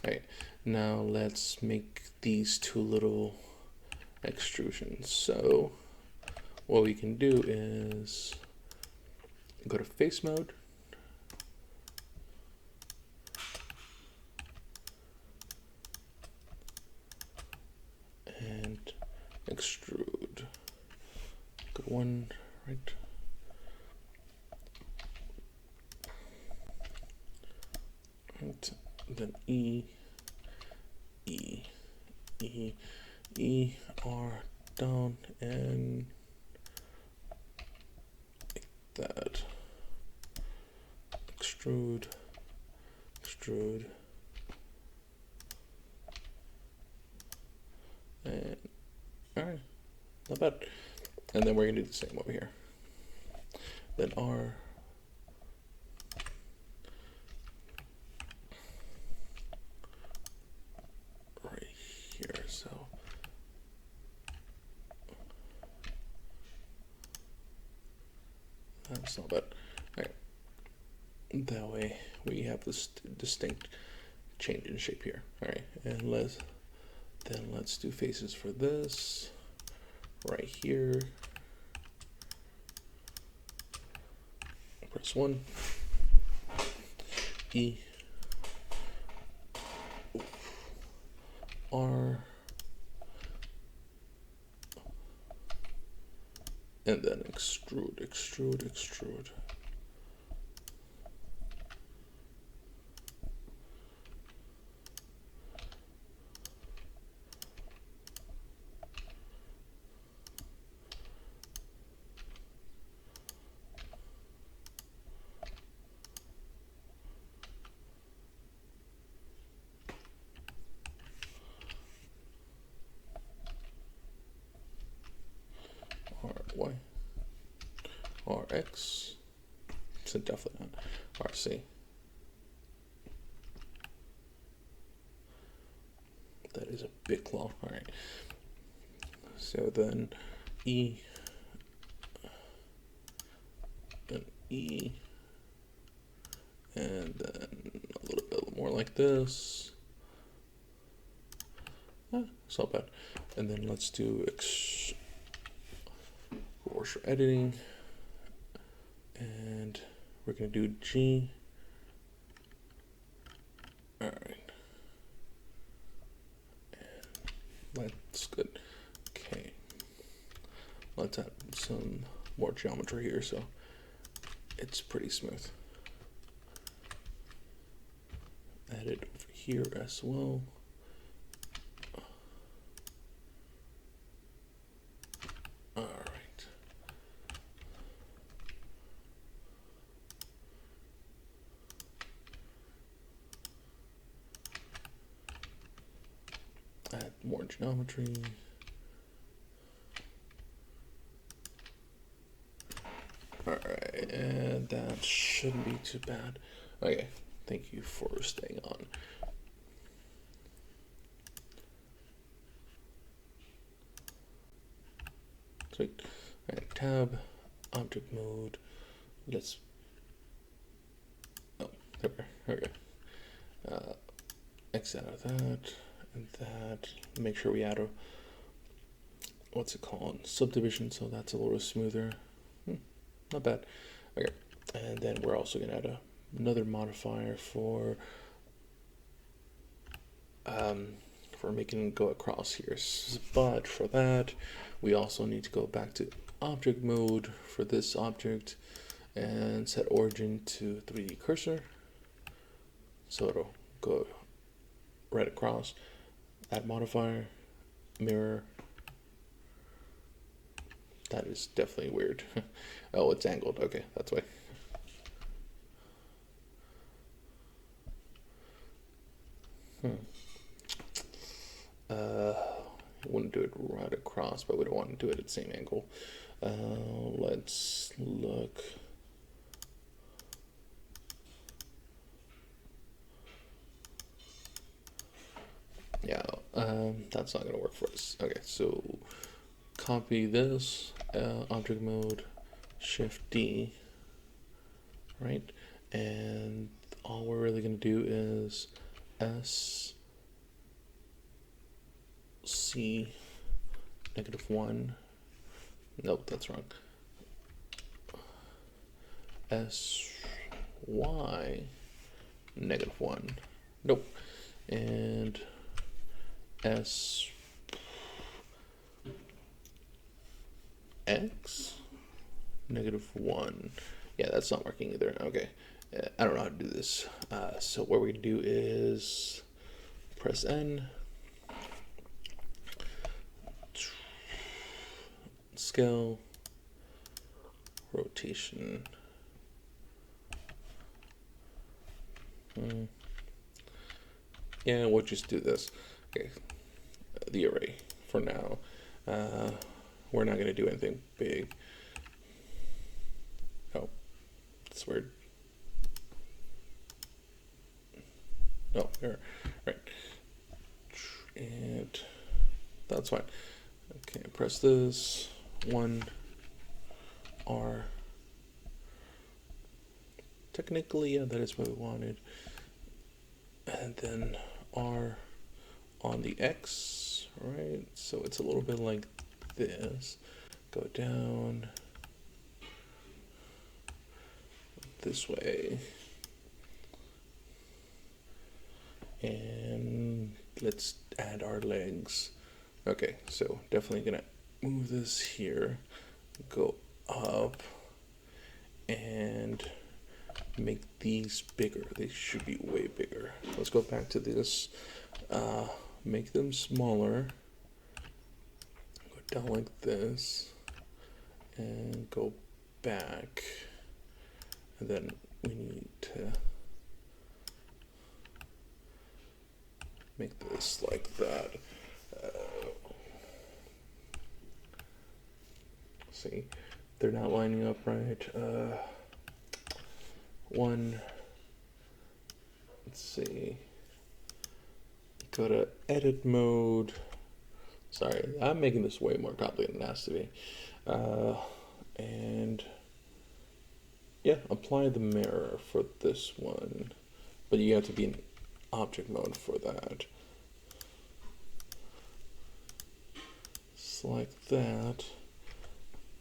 Speaker 1: All right, now let's make these two little extrusions. So what we can do is go to face mode, and extrude. Go to one, right? And then E, R down, and like that. Extrude. And all right, not bad. And then we're gonna do the same over here. Then R. Right here, so. That's not bad. All right. That way we have this distinct change in shape here. All right, and let's do faces for this right here. Press 1, E, R, and then extrude. RX. So definitely not RC. That is a big claw. All right. So then E and E, and then a little bit more like this. It's not bad. And then let's do coarser editing, and we're gonna do G. All right, and that's good. Okay, let's add some more geometry here so it's pretty smooth. Add it over here as well. All right. Add more geometry. All right, and that shouldn't be too bad. Okay, thank you for staying on. Sweet. All right, tab, object mode. Let's. Oh, there we go. X out of that and that. Make sure we add a, what's it called, subdivision, so that's a little smoother. Not bad. Okay, and then we're also gonna add another modifier for making it go across here. But for that, we also need to go back to object mode for this object and set origin to 3D cursor. So it'll go right across. Add modifier, mirror. That is definitely weird. Oh, it's angled. Okay, that's why. Wouldn't do it right across, but we don't want to do it at the same angle. Let's look. Yeah, that's not gonna work for us. Okay, so copy this, object mode, Shift D, right? And all we're really gonna do is S C -1. Nope, that's wrong. S Y -1. Nope. And S X -1. Yeah, that's not working either. Okay, I don't know how to do this. So what we're gonna do is press N, scale, rotation. Yeah, we'll just do this. Okay, the array for now. We're not gonna do anything big. Oh, that's weird. Oh, here, right. And that's fine. Okay, press this, 1, R. Technically, yeah, that is what we wanted. And then R on the X, right? So it's a little bit like this. Go down this way. And let's add our legs. Okay, so definitely gonna move this here, go up, and make these bigger. They should be way bigger. Let's go back to this, make them smaller, go down like this, and go back, and then we need to make this like that. See, they're not lining up right. One, let's see, go to edit mode. Sorry, I'm making this way more complicated than it has to be. And yeah, apply the mirror for this one, but you have to be in object mode for that. Select that,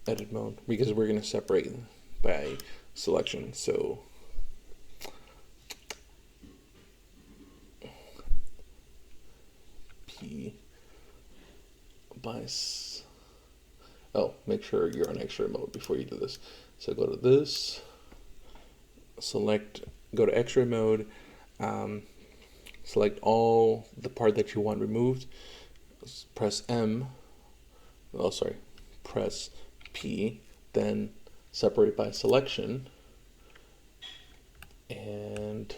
Speaker 1: edit mode, because we're going to separate by selection. So P by make sure you're on X-ray mode before you do this. So go to this, select, go to X-ray mode, select all the part that you want removed, press M, press P, then separate by selection, and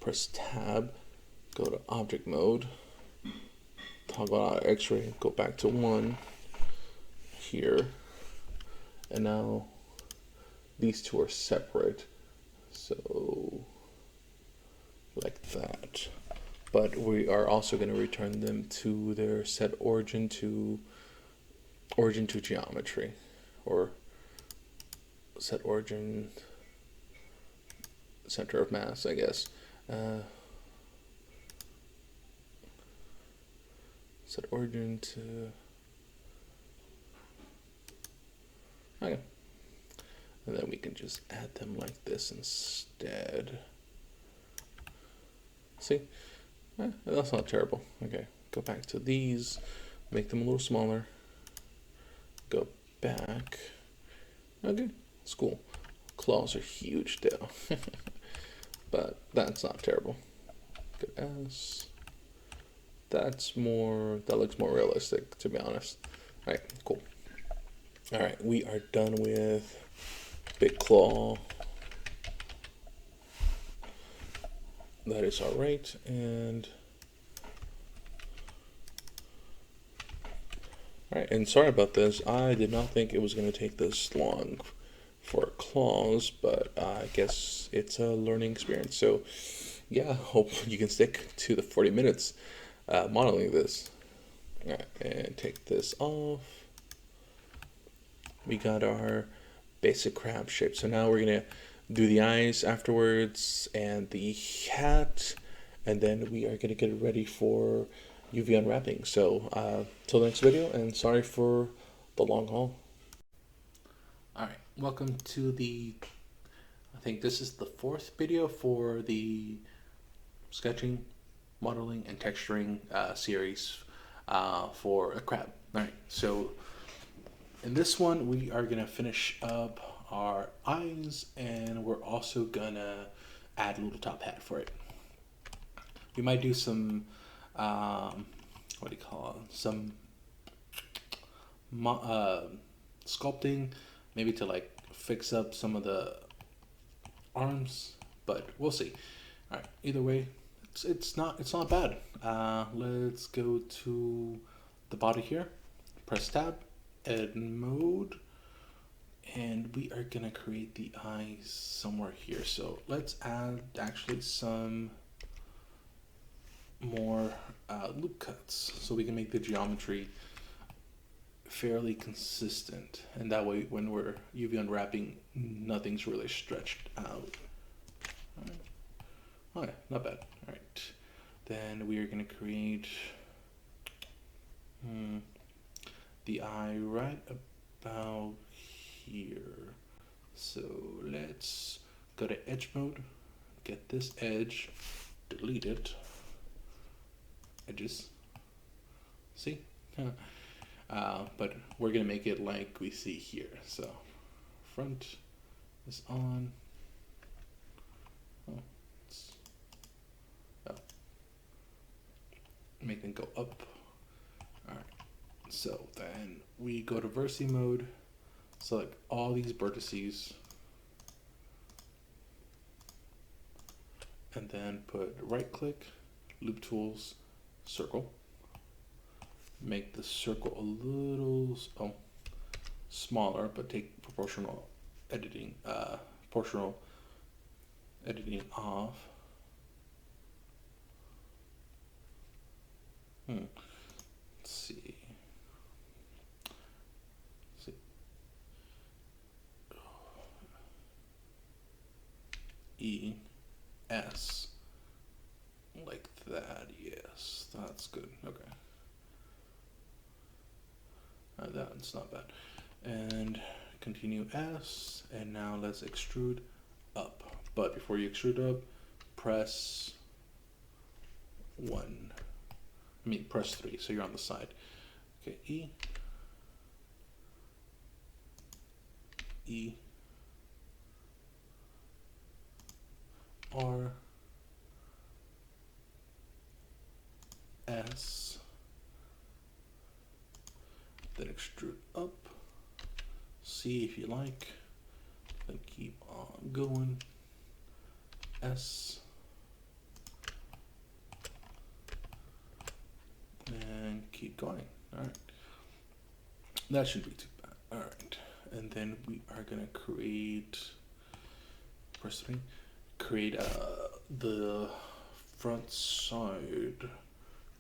Speaker 1: press tab, go to object mode, toggle out X-ray, go back to 1 here, and now these two are separate, so like that. But we are also going to return them to their set origin to geometry, or set origin center of mass, I guess. Set origin to, okay, and then we can just add them like this instead. See, that's not terrible. Okay, go back to these, make them a little smaller, go back. Okay, it's cool. Claws are huge though, but that's not terrible. Good S. That looks more realistic, to be honest. All right, cool. All right, we are done with big claw. That is all right, and all right, and sorry about this. I did not think it was going to take this long for claws, but I guess it's a learning experience. So yeah, hope you can stick to the 40 minutes modeling this. All right, and take this off. We got our basic crab shape. So now we're gonna do the eyes afterwards and the hat, and then we are gonna get ready for UV unwrapping. So till the next video, and sorry for the long haul. All right, welcome to I think this is the 4th video for the sketching, modeling, and texturing series for a crab. All right, so in this one, we are gonna finish up our eyes, and we're also gonna add a little top hat for it. We might do some, what do you call it? Some sculpting, maybe to like fix up some of the arms, but we'll see. All right, either way, it's not bad. Let's go to the body here, press tab, edit mode, and we are gonna create the eyes somewhere here. So let's add actually some more loop cuts so we can make the geometry fairly consistent, and that way when we're UV unwrapping, nothing's really stretched out. All right. Okay, not bad. All right, then we are gonna create the eye right about here. So let's go to edge mode, get this edge, delete it, edges, see? But we're gonna make it like we see here. So front is on, make them go up. All right, so then we go to Vertices mode, select all these vertices, and then put right click, loop tools, circle. Make the circle a little smaller, but take proportional editing off. Let's see. E, S, like that. Yes, that's good. Okay. That's not bad. And continue S, and now let's extrude up. But before you extrude up, press 1. Press 3, so you're on the side. Okay, E, E, R, S, then extrude up, C if you like, then keep on going, S, and keep going. All right, that shouldn't be too bad. All right, and then we are gonna create, press 3, create the front side.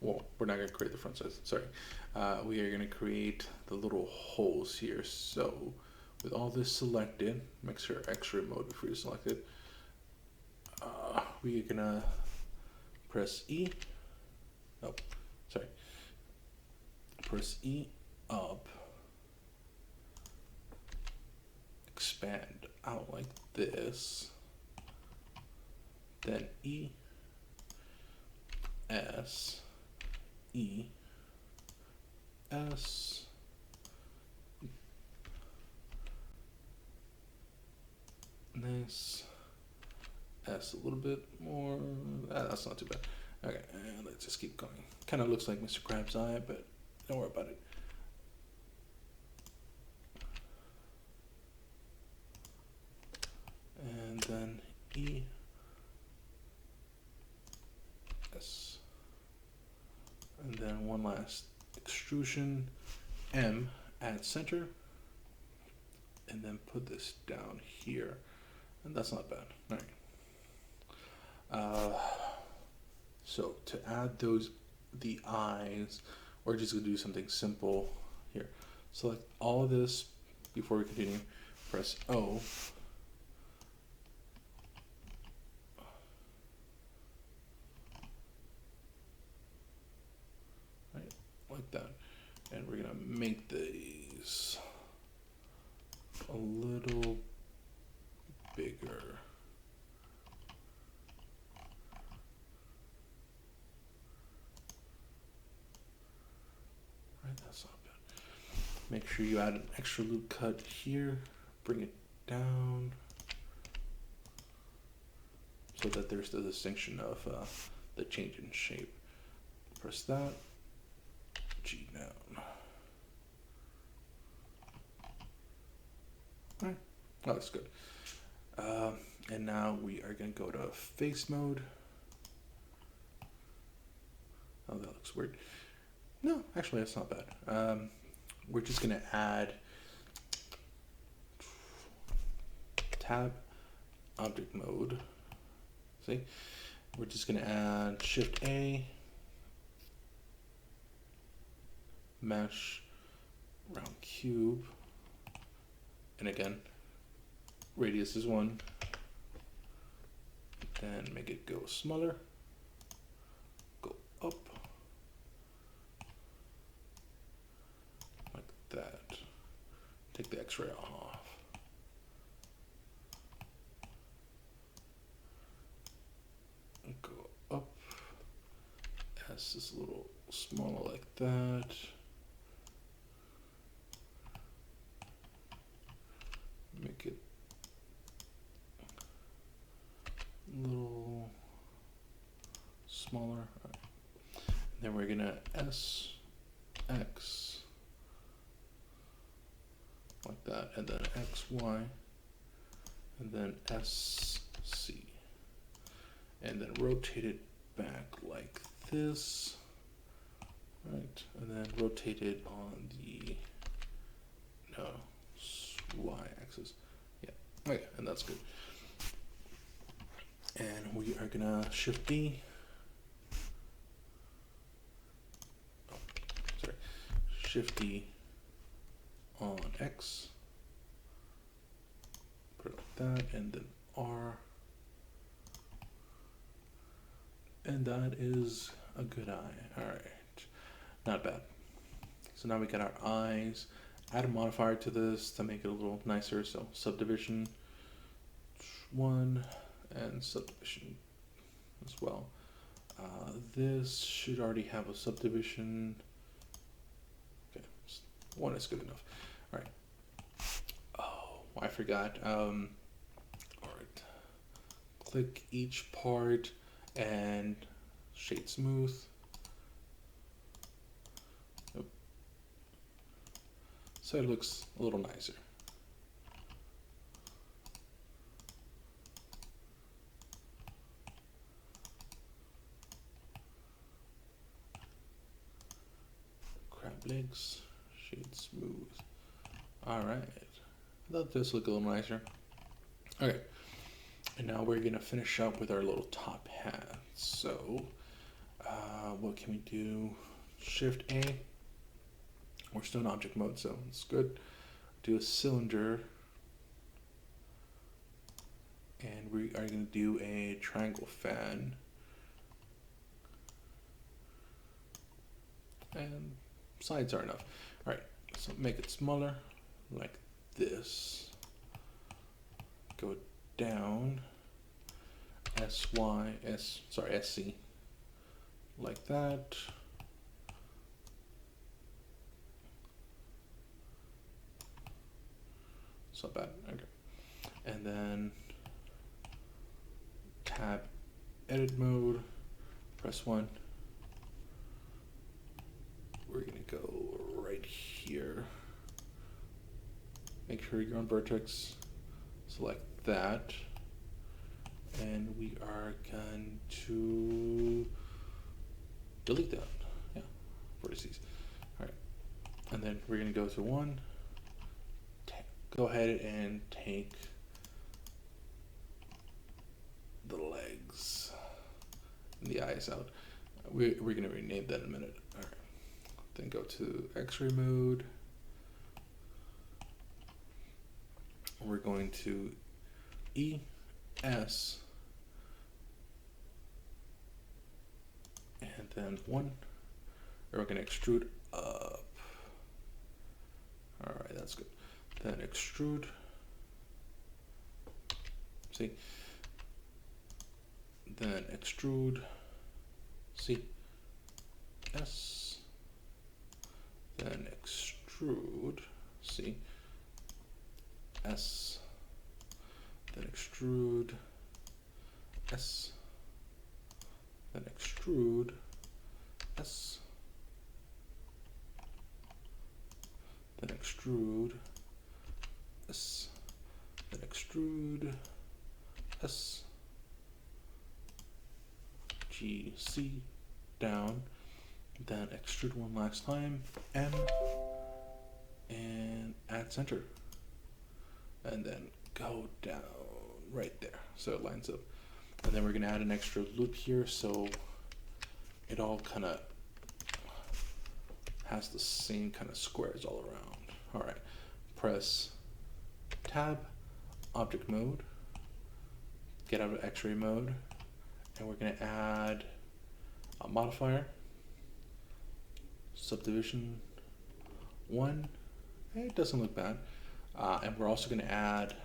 Speaker 1: Well, we're not gonna create the front side, sorry. We are gonna create the little holes here. So with all this selected, make sure X-ray mode before you select it. We are gonna press E, oh, sorry. Press E up, expand out like this, then E, S, E, S, nice, S a little bit more, that's not too bad. Okay, and let's just keep going. Kind of looks like Mr. Krabs' eye, but don't worry about it. And then E, S, and then one last extrusion, M at center, and then put this down here, and that's not bad. All right. So to add the eyes, we're just gonna do something simple here. Select all of this before we continue. Press O. Right, like that. And we're gonna make these a little bigger. Right, that's not bad. Make sure you add an extra loop cut here, bring it down so that there's the distinction of the change in shape. Press that, G down. All right, oh, that's good. And now we are gonna go to face mode. Oh, that looks weird. No, actually that's not bad. We're just gonna add tab, object mode. See, we're just gonna add Shift A, mesh, round cube, and again, radius is 1. Then make it go smaller, go up, like that. Take the X-ray off. Go up. S is a little smaller like that. Make it a little smaller. Right. Then we're gonna S, X, like that, and then X, Y, and then S, C, and then rotate it back like this, right, and then rotate it on the, no, y-axis. Yeah, okay, and that's good. And we are gonna Shift D. Oh, sorry, Shift D on X. Put it like that, and then R. And that is a good eye. All right, not bad. So now we got our eyes. Add a modifier to this to make it a little nicer. So subdivision 1 and subdivision as well. This should already have a subdivision. Okay, 1 is good enough. All right. Oh, I forgot. All right. Click each part and shade smooth. So it looks a little nicer. Crab legs, shade smooth. All right, I thought this looked a little nicer. Okay, and now we're gonna finish up with our little top hat. So, what can we do? Shift A. We're still in object mode, so it's good. Do a cylinder, and we are going to do a triangle fan. And sides are enough. All right, so make it smaller, like this. Go down, SC, like that. It's not bad. Okay. And then tab edit mode, press 1. We're gonna go right here. Make sure you're on vertex. Select that. And we are going to delete that. Yeah, vertices. All right. And then we're gonna go to 1. Go ahead and take the legs and the eyes out. We're going to rename that in a minute. All right. Then go to X-ray mode. We're going to ES and then 1. And we're going to extrude up. All right, that's good. Then extrude. See? Then extrude. See? S. Then extrude. See? S. Then extrude. S. Then extrude. S. Then extrude. S, then extrude, S, G, C, down, then extrude one last time, M, and add center, and then go down right there, so it lines up. And then we're gonna add an extra loop here, so it all kind of has the same kind of squares all around. All right, press tab, object mode, get out of X-ray mode, and we're going to add a modifier, subdivision 1. It doesn't look bad. And we're also going to add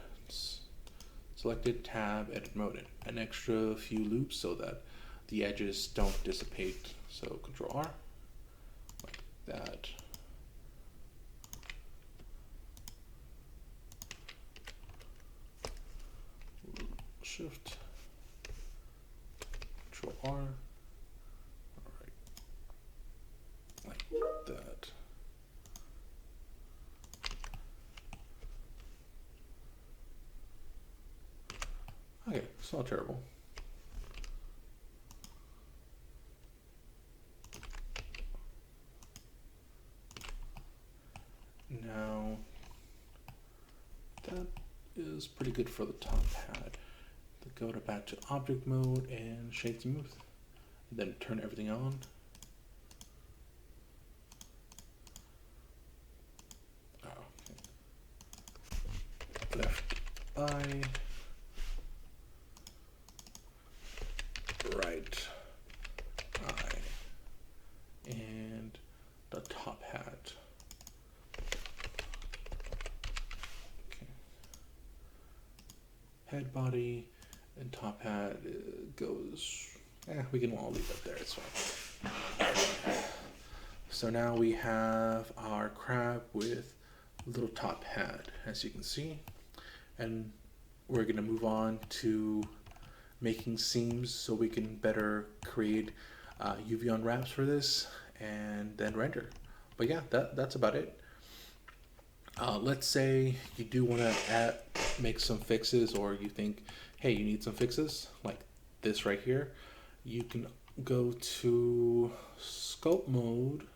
Speaker 1: selected tab, edit mode, an extra few loops so that the edges don't dissipate. So Control R, like that. Shift, Control R, all right, like that. Okay, it's not terrible. Now, is pretty good for the top hat. Go back to object mode and shade smooth. Then turn everything on. Oh, okay. Left eye. Right eye. And the top hat. Okay. Head, body, and top hat goes. We can all leave it there. It's fine. So now we have our crab with a little top hat, as you can see, and we're gonna move on to making seams so we can better create UV unwraps for this and then render. But yeah, that's about it. Let's say you do want to make some fixes, or you think, hey, you need some fixes like this right here. You can go to sculpt mode.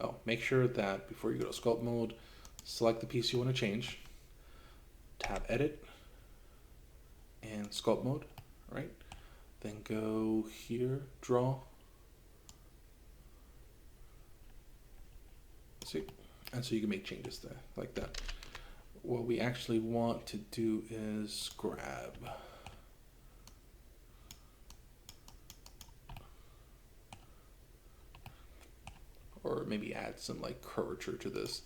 Speaker 1: Oh, make sure that before you go to sculpt mode, select the piece you want to change, tab edit and sculpt mode, right? Then go here, draw. See, and so you can make changes there like that. What we actually want to do is grab or maybe add some like curvature to this.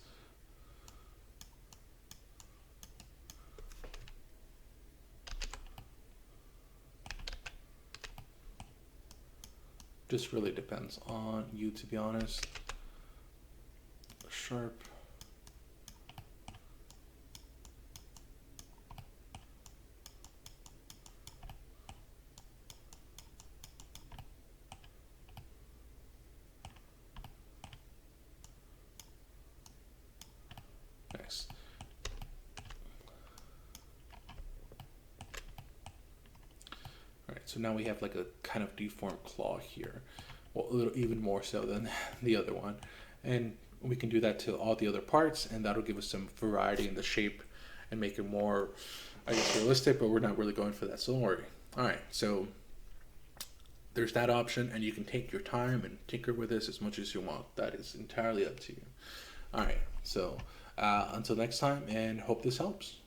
Speaker 1: Just really depends on you, to be honest. Sharp. Nice. All right, so now we have like a kind of deformed claw here. Well, a little even more so than the other one. And we can do that to all the other parts, and that'll give us some variety in the shape and make it more, I guess, realistic, but we're not really going for that, so don't worry. All right, so there's that option, and you can take your time and tinker with this as much as you want. That is entirely up to you. All right, so until next time, and hope this helps.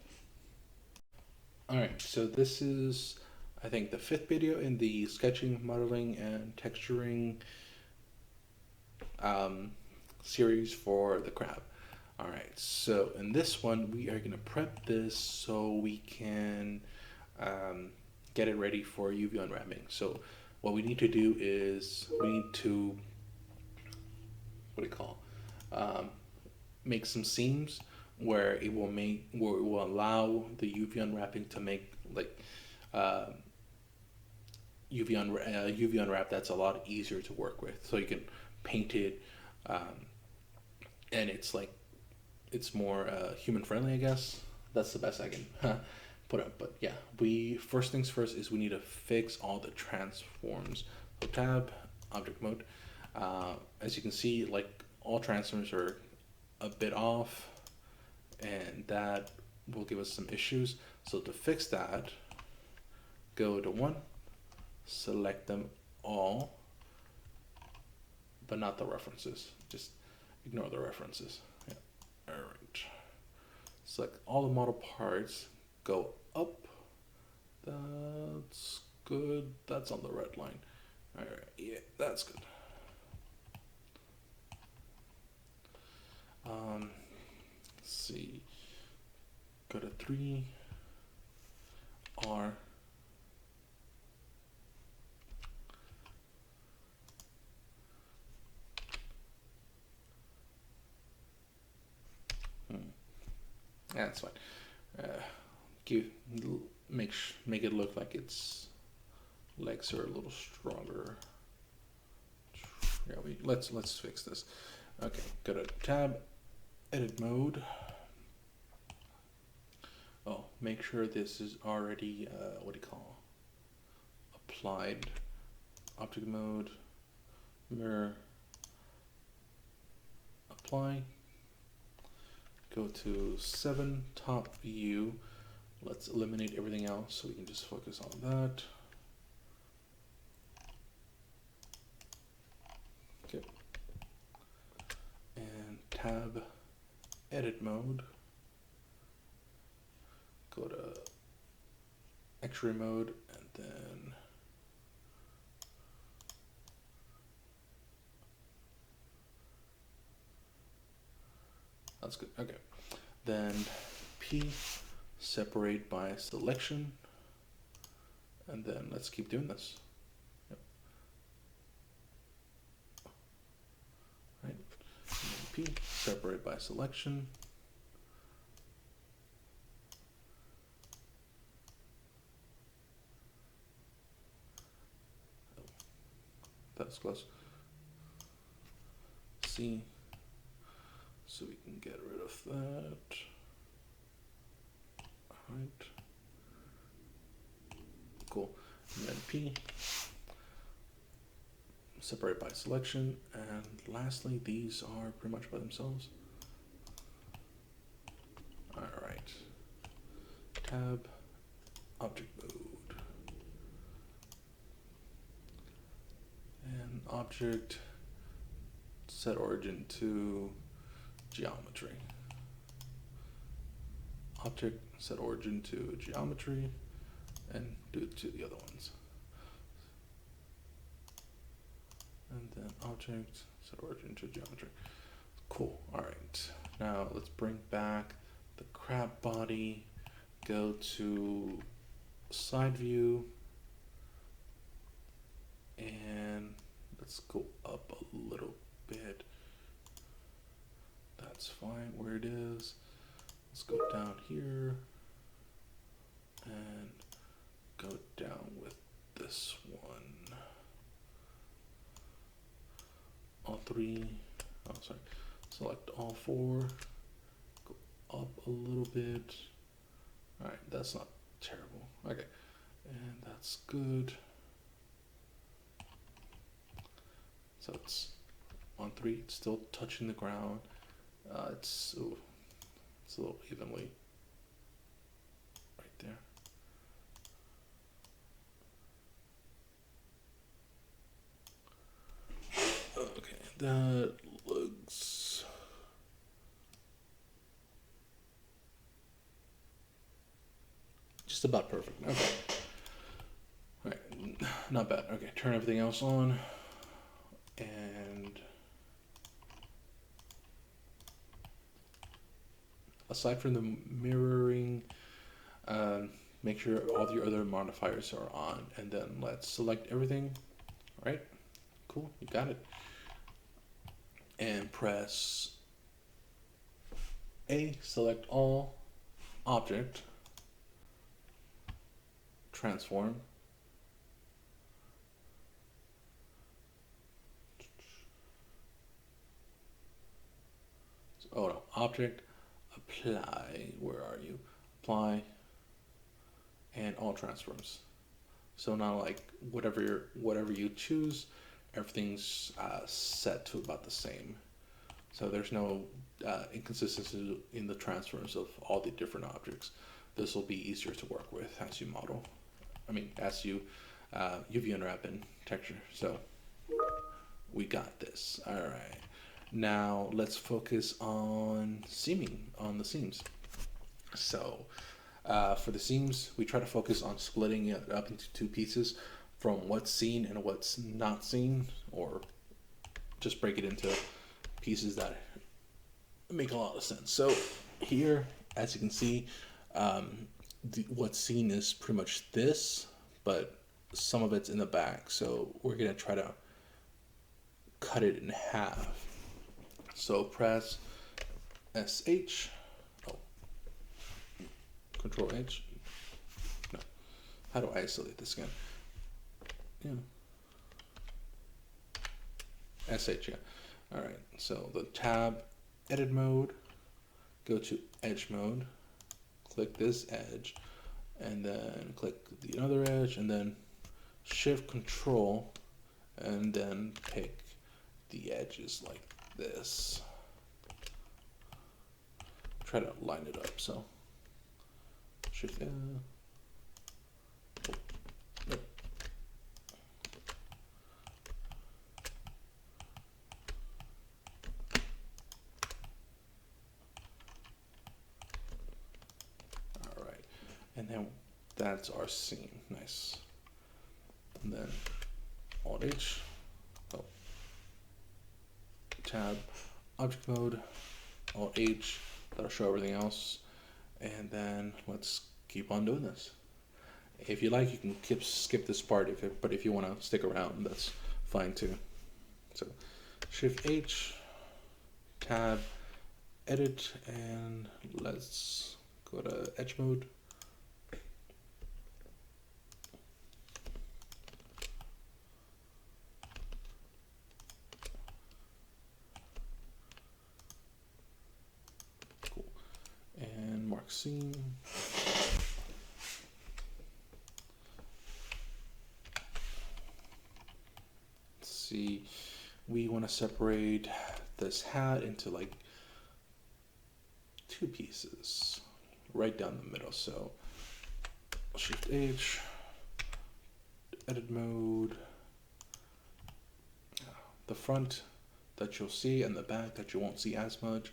Speaker 1: All right, so this is, I think, the 5th video in the sketching, modeling, and texturing series for the crab. All right, so in this one, we are gonna prep this so we can get it ready for UV unwrapping. So what we need to do is we need to, make some seams where it will allow the UV unwrapping to make like UV unwrap that's a lot easier to work with. So you can paint it, and it's more human friendly, I guess. That's the best I can put up. But yeah, first things first is we need to fix all the transforms. So tab, object mode. As you can see, like all transforms are a bit off, and that will give us some issues. So to fix that, go to 1, select them all, but not the references. Just ignore the references. Yeah. All right. Select all the model parts, go up. That's good. That's on the red line. All right. Yeah, that's good. Let's see. Go to 3, R. Yeah, that's fine. Make it look like its legs are a little stronger. Yeah, let's fix this. Okay, go to tab, edit mode. Oh, make sure this is already applied. Object mode, mirror, apply. go to 7 top view. Let's eliminate everything else so we can just focus on that. Okay. And tab edit mode. Go to X-ray mode and then that's good. Okay. Then P, separate by selection, and then let's keep doing this. Yep. Right. And then P, separate by selection. Oh, that's close. C, so we can get rid of that. Right. Cool. And then P, separate by selection, and lastly, these are pretty much by themselves. All right. Tab, object mode, and object, set origin to geometry. Object, set origin to geometry, and do it to the other ones. And then object, set origin to geometry. Cool. All right. Now let's bring back the crab body. Go to side view, and let's go up a little bit. That's fine where it is. Let's go down here and go down with this one. All three, oh sorry, select all four, go up a little bit. All right, that's not terrible. Okay, and that's good. So it's on 3, it's still touching the ground. It's a little evenly right there. Okay, that looks just about perfect. Okay. All right, not bad. Okay, turn everything else on, and aside from the mirroring, make sure all your other modifiers are on, and then let's select everything. All right, cool, you got it. And press A, select all, object, transform. Oh no, object, apply, where are you? Apply, and all transforms. So now like whatever you choose, everything's set to about the same. So there's no inconsistency in the transforms of all the different objects. This will be easier to work with as you model. I mean, as you UV unwrap in texture. So we got this. All right. Now let's focus on seaming, on the seams. So for the seams, we try to focus on splitting it up into 2 pieces from what's seen and what's not seen, or just break it into pieces that make a lot of sense. So here, as you can see, what's seen is pretty much this, but some of it's in the back. So we're gonna try to cut it in half. So press SH, oh, Control H, no, how do I isolate this again? Yeah, SH, yeah. All right, so the tab, edit mode, go to edge mode, click this edge, and then click the other edge, and then shift control, and then pick the edges like this. try to line it up. So Shift nope. All right, and then that's our scene. Nice. And then Alt H, Tab, Object Mode, Alt H. That'll show everything else. And then let's keep on doing this. If you like, you can skip this part, but if you want to stick around, that's fine too. So Shift H, Tab, Edit, and let's go to Edge Mode. Cool. And mark scene. See, we want to separate this hat into like 2 pieces right down the middle. So Shift H, edit mode, the front that you'll see and the back that you won't see as much.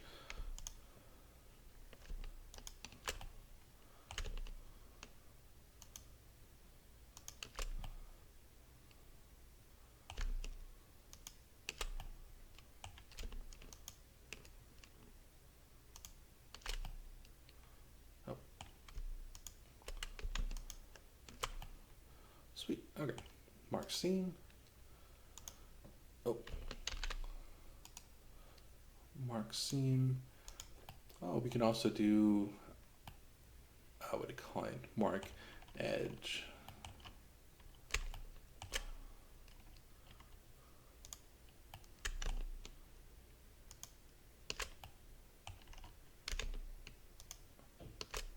Speaker 1: Sweet. Okay. Mark scene. Oh. Mark seam. Oh, we can also do, what do you call it? Mark edge.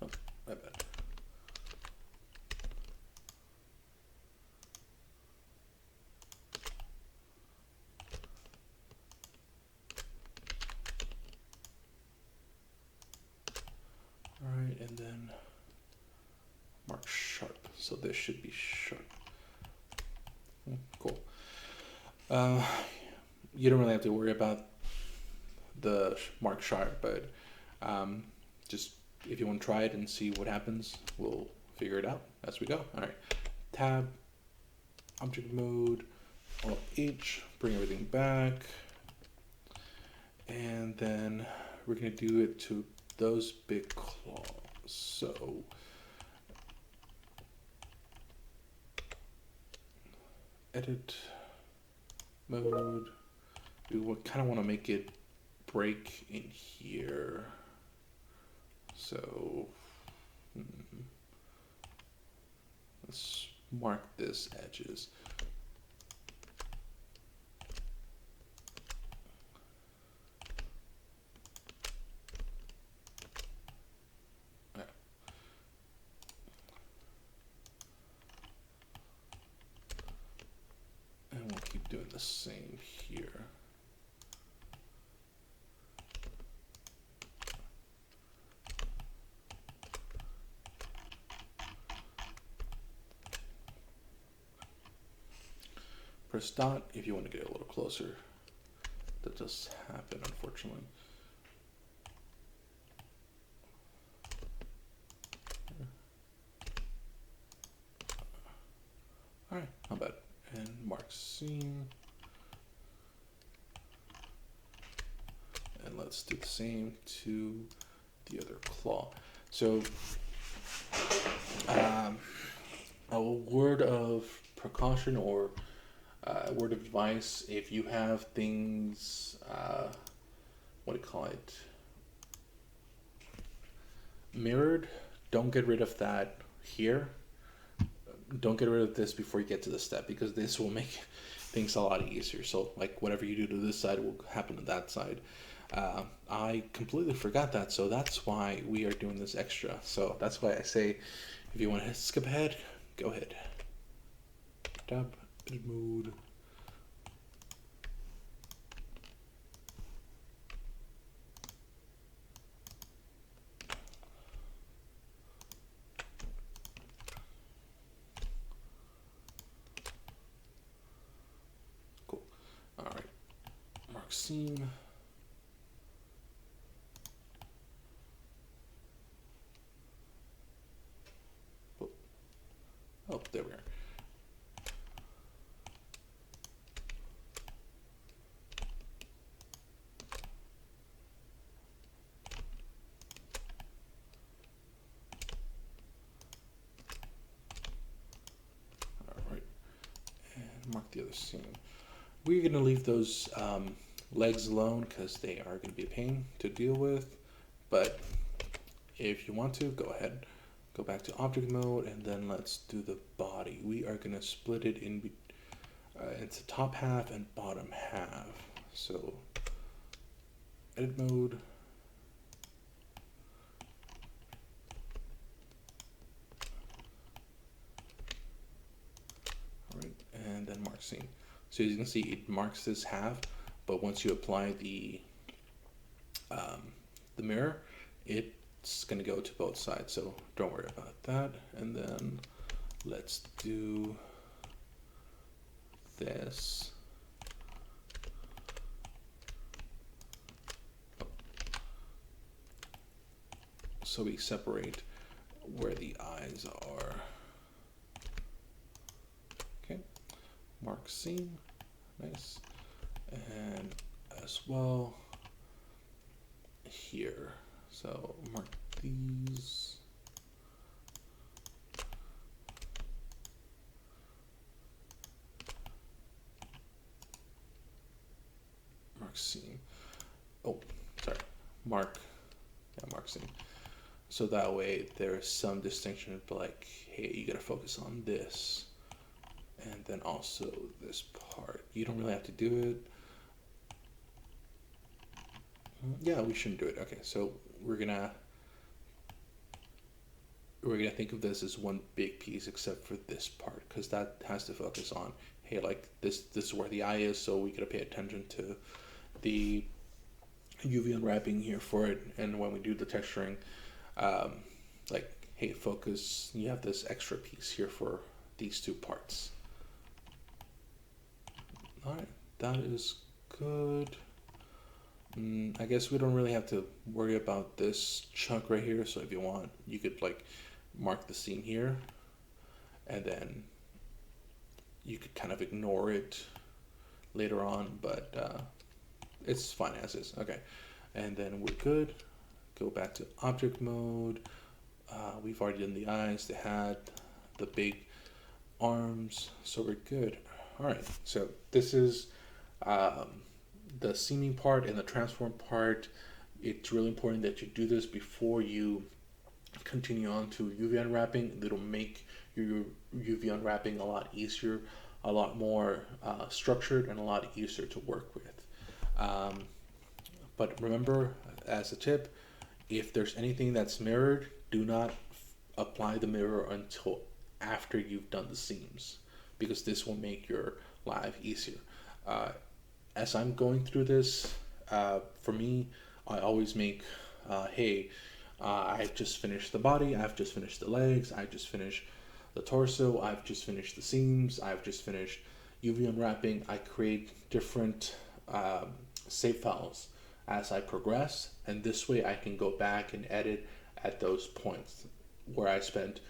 Speaker 1: Oh, my bad. Alright, and then mark sharp. So this should be sharp. Cool. You don't really have to worry about the mark sharp, but just if you want to try it and see what happens, we'll figure it out as we go. Alright, tab, object mode, Alt H, bring everything back, and then we're going to do it to those big claws. So edit mode, we kind of want to make it break in here. So let's mark this edges. And we'll keep doing the same here. Press dot if you want to get a little closer. That does happen, unfortunately. All right, not bad. And mark scene. And let's do the same to the other claw. So a word of precaution or word of advice, if you have things, what do you call it, mirrored, don't get rid of that here. Don't get rid of this before you get to the step, because this will make things a lot easier. So like whatever you do to this side will happen to that side. I completely forgot that, so that's why we are doing this extra. So that's why I say, if you want to skip ahead, go ahead. Tab, edit mode. seam. Oh, there we are. Mark the other seam. We're going to leave those legs alone because they are going to be a pain to deal with. But if you want to, go ahead. Go back to object mode and then let's do the body. We are going to split it into top half and bottom half. So edit mode. And then mark seam. So as you can see, it marks this half, but once you apply the mirror, it's going to go to both sides. So don't worry about that. And then let's do this. So we separate where the eyes are. Okay, mark seam, nice. And as well here. So mark these. Mark seam. Oh, sorry. Mark seam. So that way there's some distinction, but like, hey, you gotta focus on this. And then also this part. You don't really have to do it. Yeah, we shouldn't do it. Okay, so we're gonna think of this as one big piece except for this part, because that has to focus on, hey, like this is where the eye is, so we gotta pay attention to the UV unwrapping here for it. And when we do the texturing, like, hey, focus, you have this extra piece here for these two parts. All right, that is good. I guess we don't really have to worry about this chunk right here. So if you want, you could like mark the seam here, and then you could kind of ignore it later on, but it's fine as is. Okay, and then we're good. Go back to object mode. We've already done the eyes, the hat, the big arms, so we're good. All right, so this is the seaming part and the transform part. It's really important that you do this before you continue on to UV unwrapping. It'll make your UV unwrapping a lot easier, a lot more structured, and a lot easier to work with. But remember, as a tip, if there's anything that's mirrored, do not apply the mirror until after you've done the seams, because this will make your life easier. As I'm going through this, for me, I always make, hey, I've just finished the body, I've just finished the legs, I've just finished the torso, I've just finished the seams, I've just finished UV unwrapping. I create different save files as I progress, and this way I can go back and edit at those points where I spent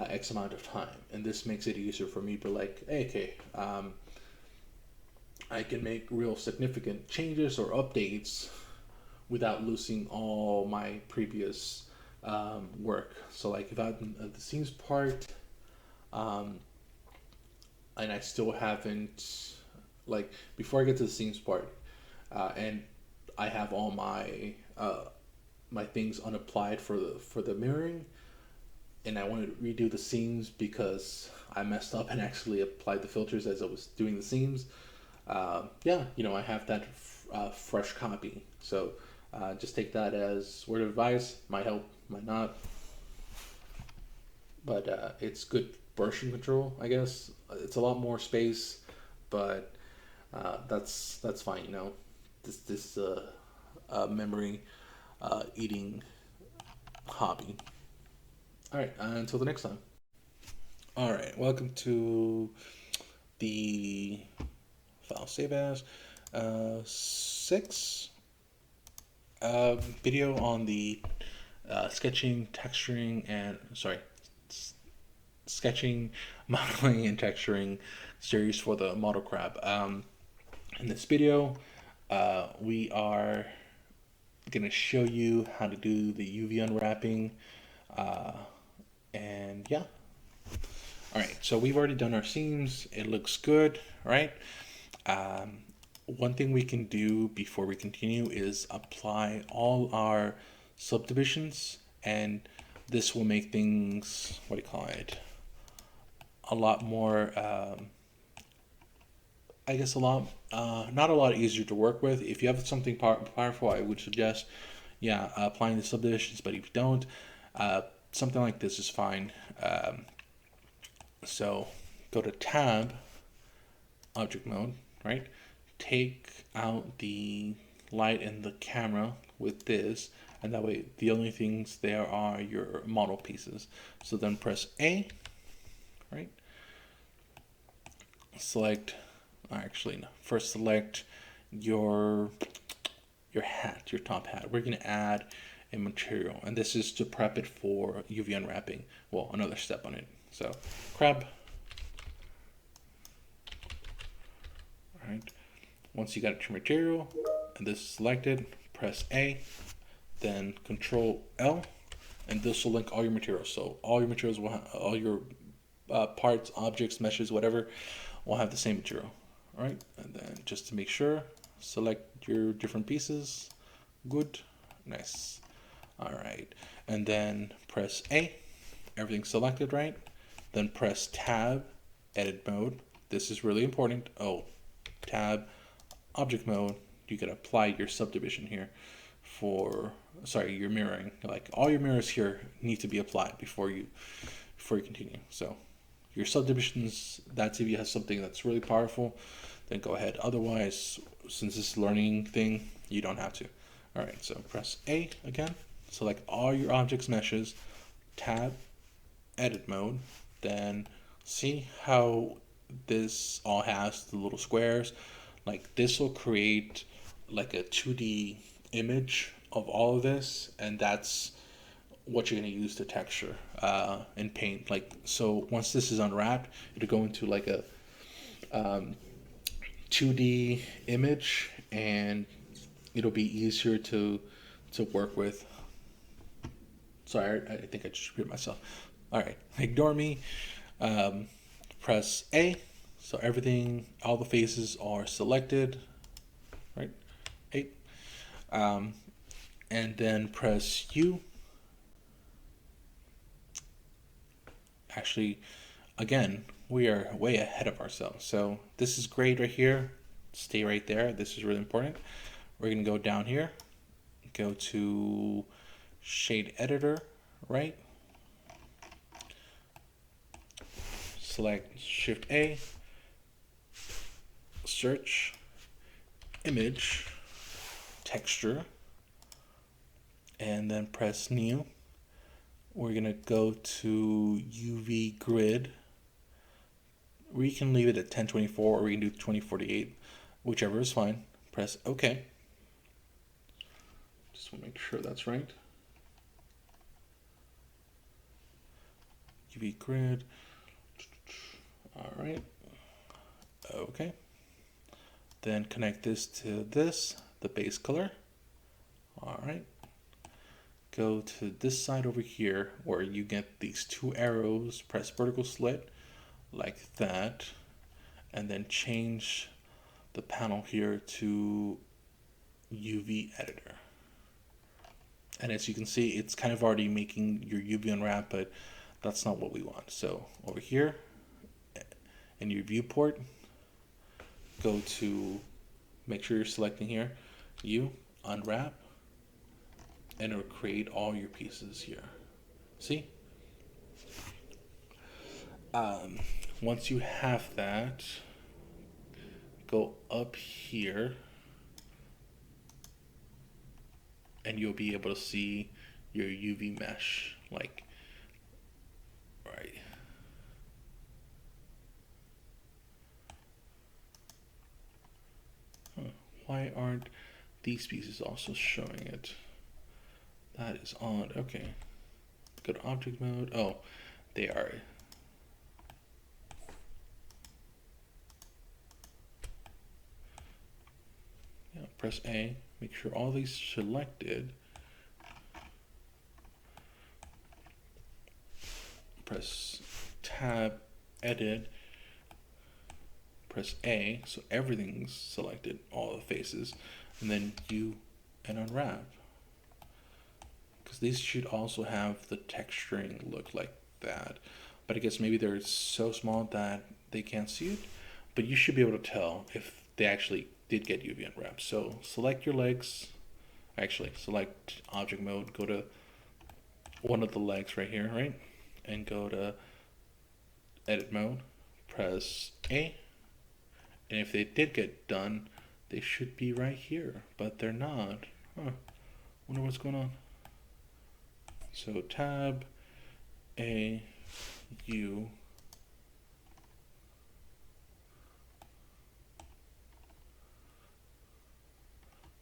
Speaker 1: X amount of time, and this makes it easier for me to like, hey, okay, I can make real significant changes or updates without losing all my previous work. So like if I'm at the seams part, and I still haven't, like before I get to the seams part, and I have all my my things unapplied for the mirroring, and I want to redo the seams because I messed up and actually applied the filters as I was doing the seams. Yeah, I have that fresh copy. So just take that as word of advice. Might help, might not. But it's good version control, I guess. It's a lot more space, but that's fine. This memory eating hobby. All right, until the next time. All right, welcome to the file save as. 6 video on the sketching, texturing, and sketching, modeling, and texturing series for the model crab. In this video, we are gonna show you how to do the UV unwrapping, and yeah. All right, so we've already done our seams. It looks good, right? One thing we can do before we continue is apply all our subdivisions, and this will make things, what do you call it, a lot more, I guess not a lot easier to work with. If you have something powerful, I would suggest, yeah, applying the subdivisions, but if you don't, something like this is fine. So go to tab, object mode, right? Take out the light in the camera with this, and that way the only things there are your model pieces. So then press A, right? Select, actually no, first select your hat, your top hat. We're gonna add a material, and this is to prep it for UV unwrapping. Well, another step on it. So crab. All right. Once you got your material and this is selected, press A, then Control L, and this will link all your materials. So all your materials will have, all your parts, objects, meshes, whatever, will have the same material. All right, and then just to make sure, select your different pieces. Good, nice. All right, and then press A, everything's selected, right? Then press Tab, edit mode. This is really important. Oh, Tab, object mode. You can apply your subdivision here for, sorry, your mirroring. Like all your mirrors here need to be applied before you continue. So your subdivisions, that's if you have something that's really powerful, then go ahead. Otherwise, since this learning thing, you don't have to. All right, so press A again, select all your objects meshes, tab, edit mode, then see how this all has the little squares. Like this will create like a 2D image of all of this, and that's what you're going to use to texture in Paint. Like, so once this is unwrapped, it'll go into like a 2D image, and it'll be easier to work with. Sorry, I think I just repeated myself. All right, ignore me. Press A, so everything, all the faces are selected, right? A, and then press U. Actually, again, we are way ahead of ourselves. So this is great right here. Stay right there. This is really important. We're gonna go down here, go to shade editor, right? Select Shift A, search, image, texture, and then press new. We're gonna go to UV grid. We can leave it at 1024 or we can do 2048, whichever is fine. Press OK. Just want to make sure that's right. UV grid. All right. Okay. Then connect this to this, the base color. All right. Go to this side over here where you get these two arrows, press vertical slit like that, and then change the panel here to UV editor. And as you can see, it's kind of already making your UV unwrap, but that's not what we want. So over here in your viewport, go to, make sure you're selecting here, U, unwrap, and it'll create all your pieces here. See? Once you have that, go up here and you'll be able to see your UV mesh, like right. why aren't these pieces also showing it? That is odd. Okay. Go to object mode. Oh, they are. Yeah, press A. Make sure all these are selected. Press tab, edit, press A, so everything's selected, all the faces, and then U and unwrap. Because these should also have the texturing look like that. But I guess maybe they're so small that they can't see it. But you should be able to tell if they actually did get UV unwrapped. So select your legs. Actually, select object mode. Go to one of the legs right here, right? And go to edit mode. Press A. And if they did get done, they should be right here. But they're not. Huh. Wonder what's going on. So tab, A, U.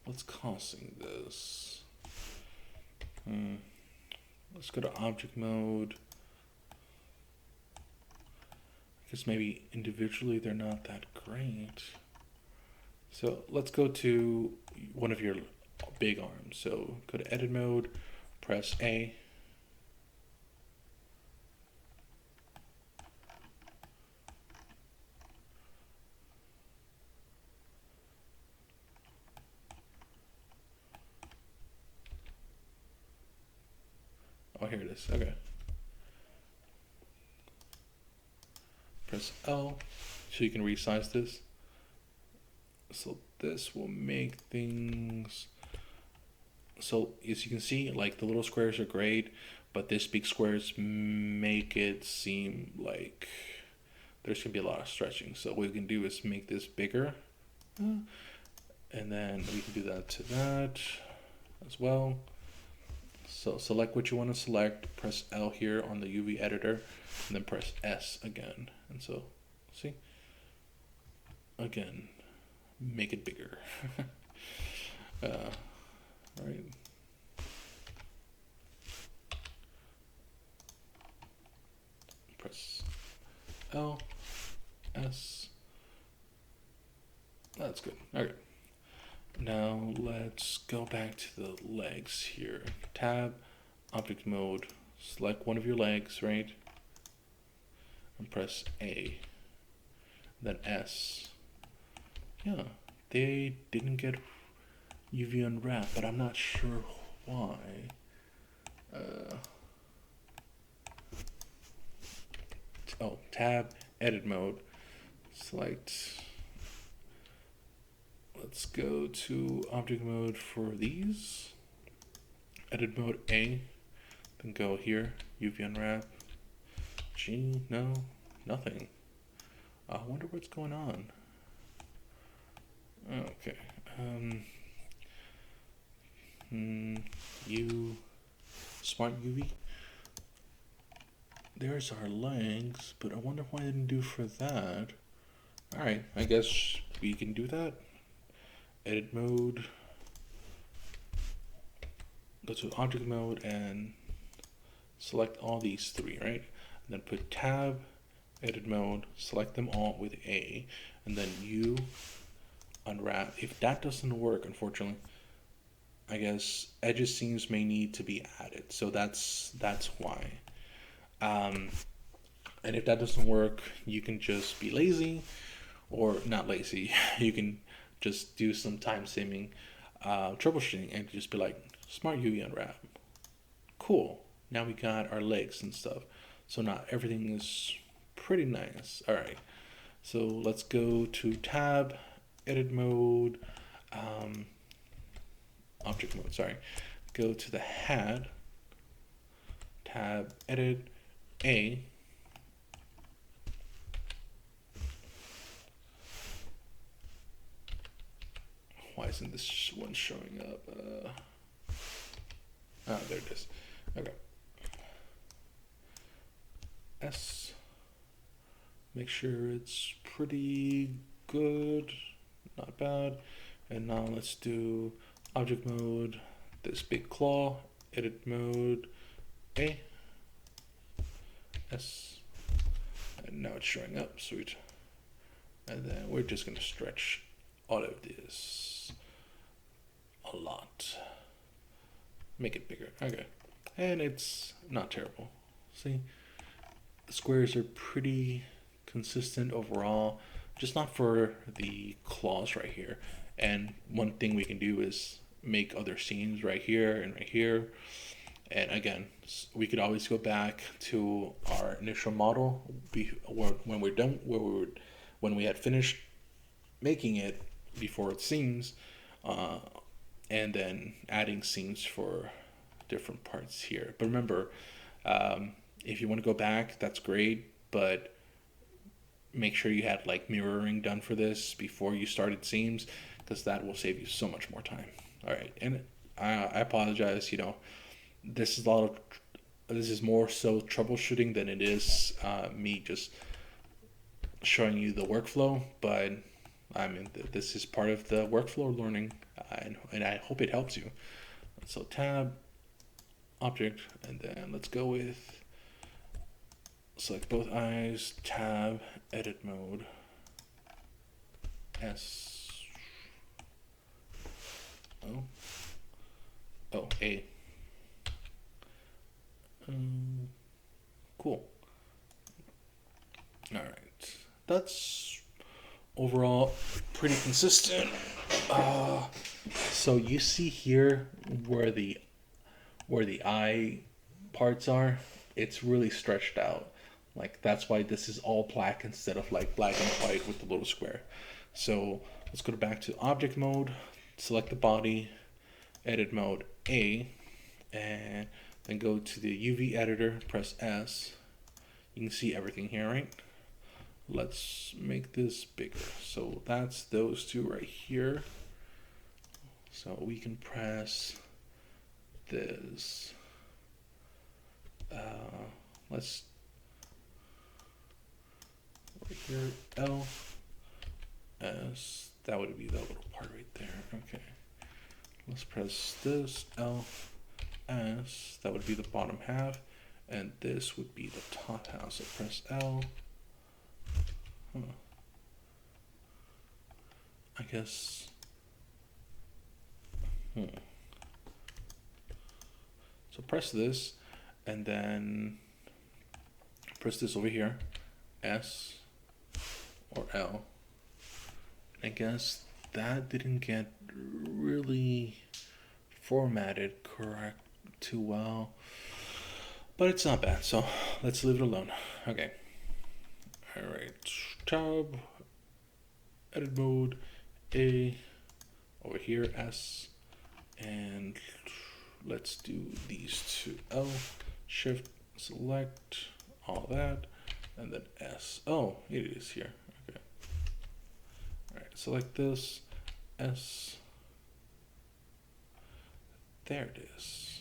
Speaker 1: What's causing this? Let's go to object mode. I guess maybe individually they're not that great. So let's go to one of your big arms. So go to edit mode, press A. Oh, here it is. Okay. Press L so you can resize this. So this will make things. So as you can see, like the little squares are great, but this big squares make it seem like there's gonna be a lot of stretching. So what we can do is make this bigger, and then we can do that to that as well. So select what you want to select, press L here on the UV editor, and then press S again. And so, see? Again, make it bigger. All right. Press L, S. That's good. Okay. Now let's go back to the legs here. Tab, object mode, select one of your legs, right? And press A, then S. Yeah, they didn't get UV unwrap, but I'm not sure why. Tab, edit mode, select. Let's go to object mode for these. Edit mode A, then go here, UV unwrap. G, no, nothing. I wonder what's going on. Okay. Smart UV. There's our legs, but I wonder why I didn't do for that. Alright, I guess we can do that. Edit mode. Go to object mode and select all these three, right? And then put tab, edit mode, select them all with A, and then U, unwrap. If that doesn't work, unfortunately, I guess edges seams may need to be added. So that's why. And if that doesn't work, you can just be lazy, or not lazy. You can just do some time saving troubleshooting and just be like, smart UV unwrap. Cool. Now we got our legs and stuff. So now everything is pretty nice. All right. So let's go to tab, edit mode, object mode, sorry. Go to the hat, tab, edit, A. Why isn't this one showing up? There it is. Okay. S. Make sure it's pretty good, not bad. And now let's do object mode, this big claw, edit mode, A, S, and now it's showing up, sweet. And then we're just gonna stretch all of this a lot. Make it bigger, okay. And it's not terrible. See, the squares are pretty consistent overall, just not for the claws right here. And one thing we can do is make other seams right here and right here. And again, we could always go back to our initial model when we're done, when we had finished making it before it seams, and then adding seams for different parts here. But remember, if you want to go back, that's great, but make sure you had like mirroring done for this before you started seams, because that will save you so much more time. All right, and I apologize. You know, this is more so troubleshooting than it is me just showing you the workflow. But I mean, this is part of the workflow learning, and I hope it helps you. So tab, object, and then let's go with select both eyes, tab, edit mode, S, A. Cool. All right, that's overall pretty consistent. So you see here where the eye parts are, it's really stretched out. Like that's why this is all black instead of like black and white with the little square. So let's go back to object mode, select the body, edit mode A, and then go to the UV editor, press S. You can see everything here, right? Let's make this bigger. So that's those two right here. So we can press this. Let's right here, L, S. That would be the little part right there. Okay. Let's press this, L, S. That would be the bottom half, and this would be the top half. So press L. I guess. So press this, and then press this over here, S or L. I guess that didn't get really formatted correct too well, but it's not bad, so let's leave it alone. Okay. All right, tab, edit mode, A, over here, S, and let's do these two, L, shift, select, all that, and then S. Oh, it is here, okay. All right, select this, S, there it is.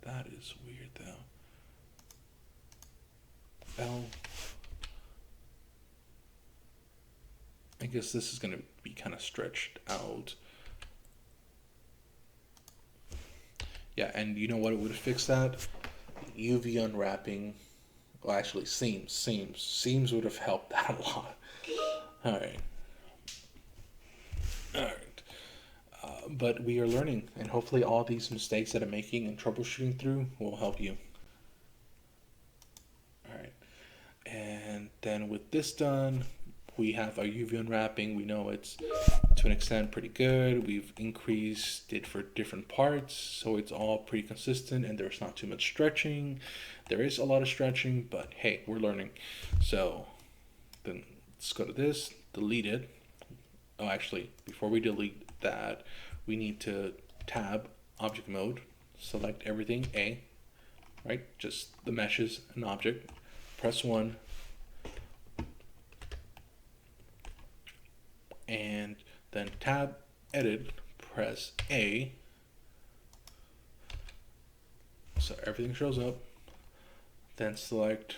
Speaker 1: That is weird though. L. I guess this is going to be kind of stretched out. Yeah, and you know what would fix that? UV unwrapping. Well, actually, seams would have helped that a lot. All right. All right. But we are learning, and hopefully all these mistakes that I'm making and troubleshooting through will help you. All right. And then with this done, we have our UV unwrapping. We know it's to an extent pretty good. We've increased it for different parts, so it's all pretty consistent, and there's not too much stretching. There is a lot of stretching, but hey, we're learning. So then let's go to this, delete it. Oh, actually, before we delete that, we need to tab object mode, select everything, A, right? Just the meshes and object. Press 1. And then tab, edit, press A. So everything shows up. Then select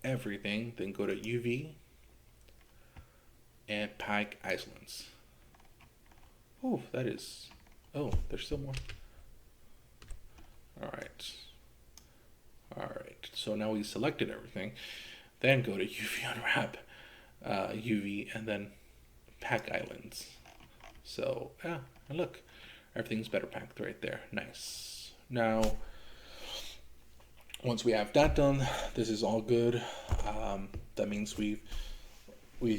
Speaker 1: everything, then go to UV and pack islands. Oh, that is, oh, there's still more. All right. All right, so now we selected everything. Then go to UV Unwrap, UV, and then Pack Islands. So, yeah, and look, everything's better packed right there. Nice. Now, once we have that done, this is all good. That means we've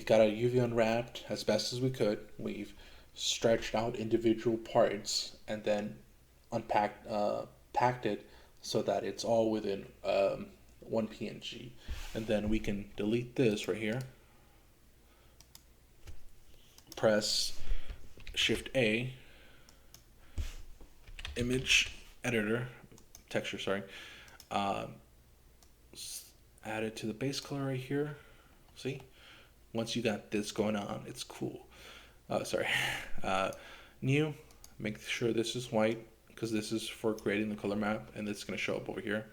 Speaker 1: got our UV unwrapped as best as we could. We've stretched out individual parts and then unpacked, packed it so that it's all within one PNG. And then we can delete this right here. Press Shift A, image editor, texture, sorry. Add it to the base color right here. See? Once you got this going on, it's cool. Sorry. New, make sure this is white because this is for creating the color map and it's going to show up over here.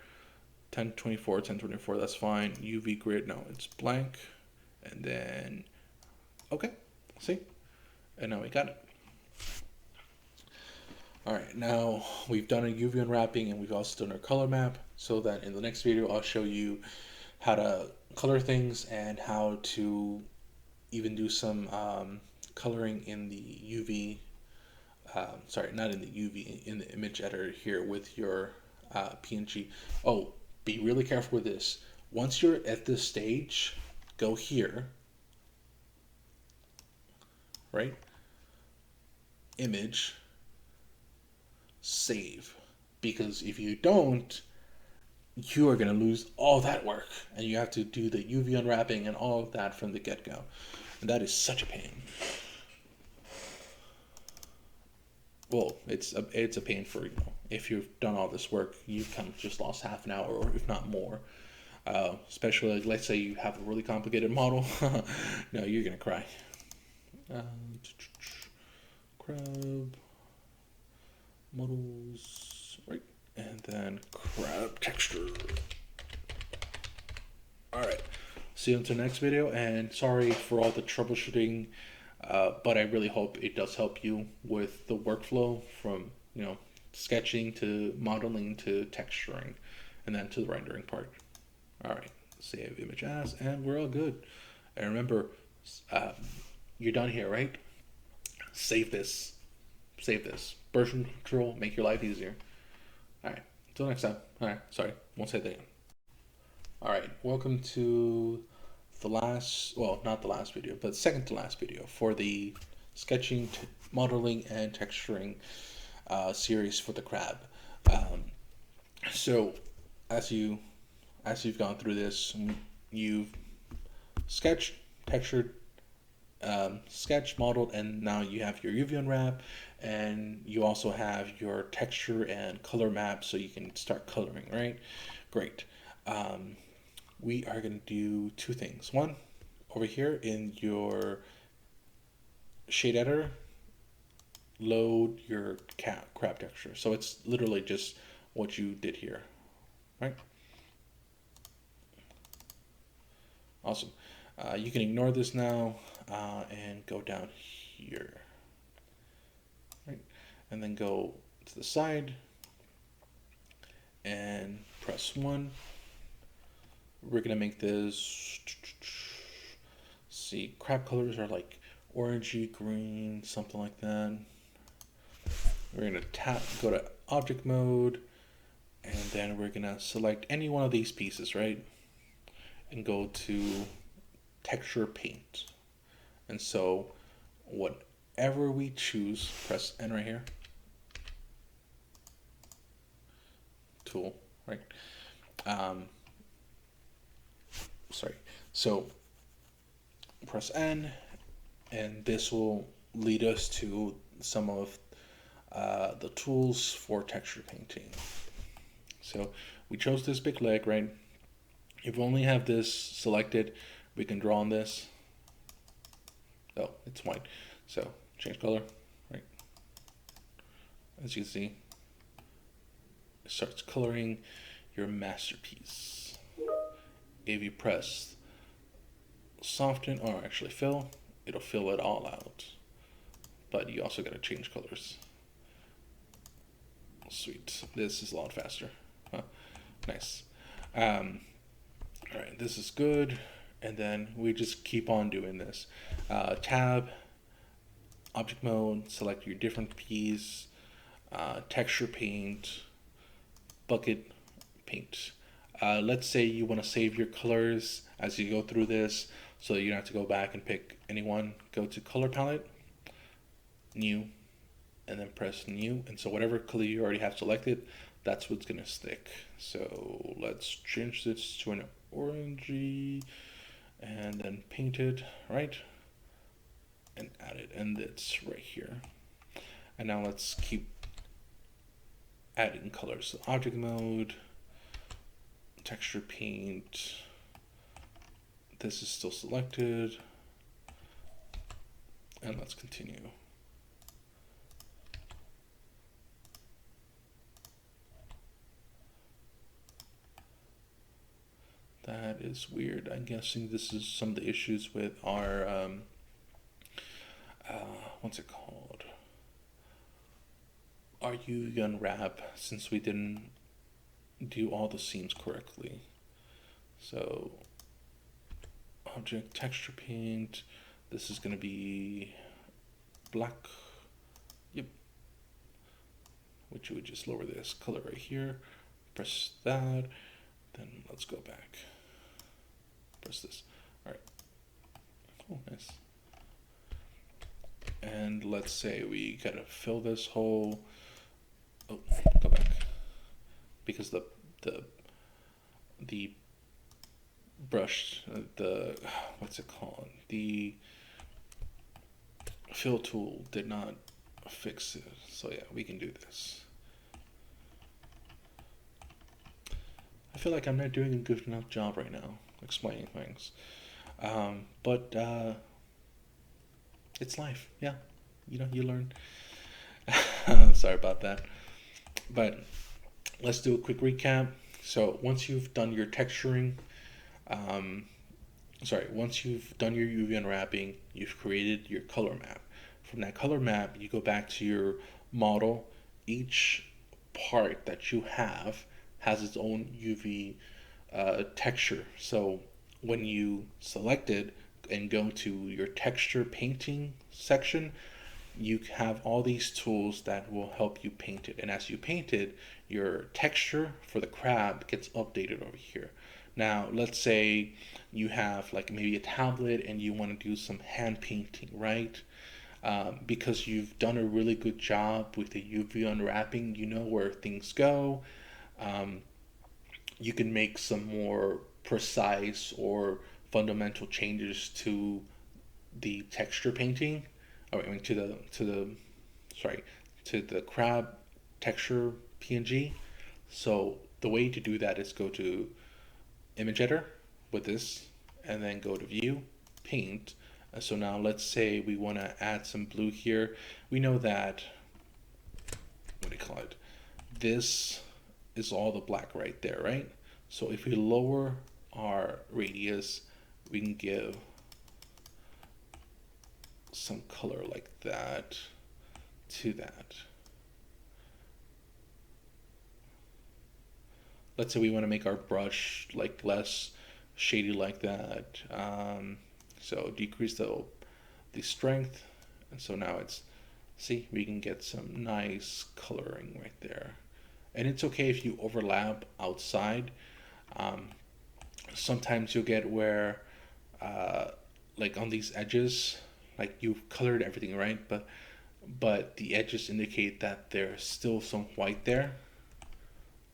Speaker 1: 1024, 1024, that's fine. UV grid, no, it's blank. And then, okay, see? And now we got it. All right, now we've done a UV unwrapping and we've also done our color map, so that in the next video I'll show you how to color things and how to even do some coloring in the UV, sorry, not in the UV, in the image editor here with your PNG. Oh, be really careful with this. Once you're at this stage, go here, right? Image, save, because if you don't, you are going to lose all that work and you have to do the UV unwrapping and all of that from the get-go, and that is such a pain. Well, it's a pain for, you know, if you've done all this work, you've kind of just lost half an hour or if not more. Especially like, let's say you have a really complicated model. No, you're gonna cry. Crab models, right, and then crab texture. All right, see you until next video, and sorry for all the troubleshooting, but I really hope it does help you with the workflow from, you know, sketching to modeling to texturing and then to the rendering part. All right, save image as, and we're all good. And remember, you're done here, right? Save this. Save this. Version control, make your life easier. All right, until next time. All right, sorry, won't say that again. All right, welcome to the last, well, not the last video, but second to last video for the sketching, modeling, and texturing series for the crab. So as you've gone through this, you've sketched, textured, sketch, modeled, and now you have your UV unwrap, and you also have your texture and color map, so you can start coloring, right? Great. We are going to do two things. One, over here in your shade editor, load your crab texture. So it's literally just what you did here, right? Awesome. You can ignore this now and go down here, right? And then go to the side and press 1. We're gonna make this, see, crab colors are like orangey green, something like that. We're gonna go to object mode, and then we're gonna select any one of these pieces, right? And go to texture paint. And so whatever we choose, press N right here, tool, right? Sorry, so press N, and this will lead us to some of the tools for texture painting. So we chose this big leg, right? If we only have this selected, we can draw on this. Oh, it's white. So change color, right? As you can see, it starts coloring your masterpiece. If you press soften, or actually fill, it'll fill it all out. but you also got to change colors. Sweet. This is a lot faster. Huh. Nice. All right, this is good. And then we just keep on doing this. Tab, object mode, select your different piece, texture paint, bucket paint. Let's say you want to save your colors as you go through this, so you don't have to go back and pick any one. Go to color palette, new, and then press new. And so whatever color you already have selected, that's what's gonna stick. So let's change this to an orangey, and then paint it, right? And add it, and it's right here. And now let's keep adding colors. So object mode, texture paint, this is still selected, and let's continue. That is weird. I'm guessing this is some of the issues with our what's it called? Our UV unwrap, since we didn't do all the seams correctly. So object texture paint, this is going to be black. Yep. Which you would just lower this color right here, press that, then let's go back. Press this. All right. Oh, nice. And let's say we gotta fill this hole. Oh, go back. Because the brush, what's it called? The fill tool did not fix it. So yeah, we can do this. I feel like I'm not doing a good enough job right now explaining things. But it's life. Yeah. You know, you learn. Sorry about that. But let's do a quick recap. So once you've done your texturing, once you've done your UV unwrapping, you've created your color map. From that color map, you go back to your model. Each part that you have has its own UV texture. So when you select it and go to your texture painting section, you have all these tools that will help you paint it. And as you paint it, your texture for the crab gets updated over here. Now, let's say you have like maybe a tablet and you want to do some hand painting, right? Because you've done a really good job with the UV unwrapping, you know where things go. You can make some more precise or fundamental changes to the texture painting. I mean to the crab texture PNG. So the way to do that is go to image editor with this, and then go to view, paint. And so now let's say we want to add some blue here. We know that, what do you call it? This is all the black right there, right? So if we lower our radius, we can give some color like that to that. Let's say we want to make our brush like less shady like that. So decrease the strength, and so now it's, see, we can get some nice coloring right there. And it's okay if you overlap outside. Sometimes you'll get where like on these edges, like you've colored everything right, but the edges indicate that there's still some white there,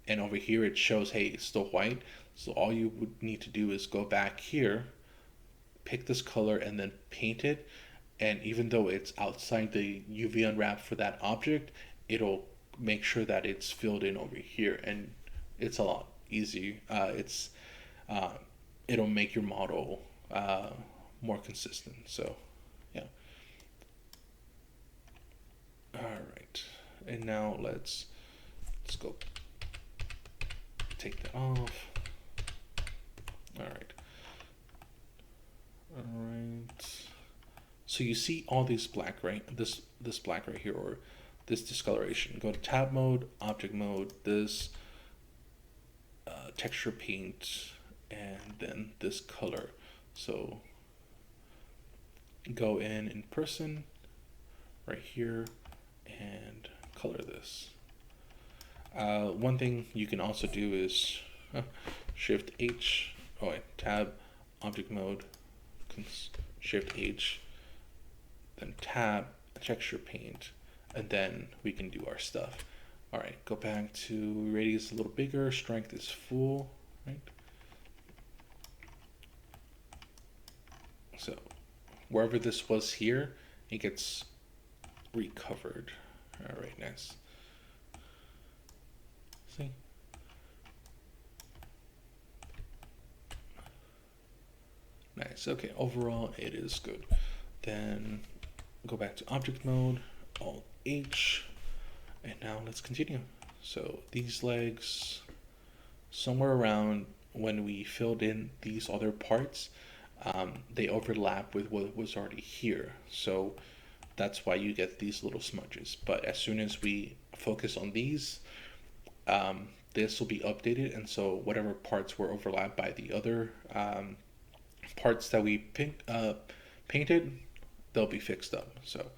Speaker 1: and over here it shows, hey, it's still white. So all you would need to do is go back here, pick this color, and then paint it. And even though it's outside the UV unwrap for that object, it'll make sure that it's filled in over here, and it's a lot easy. It'll make your model more consistent. So yeah. All right, and now let's go take that off. All right. So you see all these black, right? This black right here, or this discoloration. Go to tab mode, object mode, this texture paint, and then this color. So go in person right here and color this. One thing you can also do is Shift H, oh wait, tab, object mode, Shift H, then tab, texture paint, and then we can do our stuff. All right, go back to radius a little bigger, strength is full, right? So wherever this was here, it gets recovered. All right, nice. See? Nice, okay, overall it is good. Then go back to object mode, Alt H, and now let's continue. So these legs, somewhere around when we filled in these other parts, they overlap with what was already here. So that's why you get these little smudges. But as soon as we focus on these, this will be updated, and so whatever parts were overlapped by the other parts that we painted, they'll be fixed up. So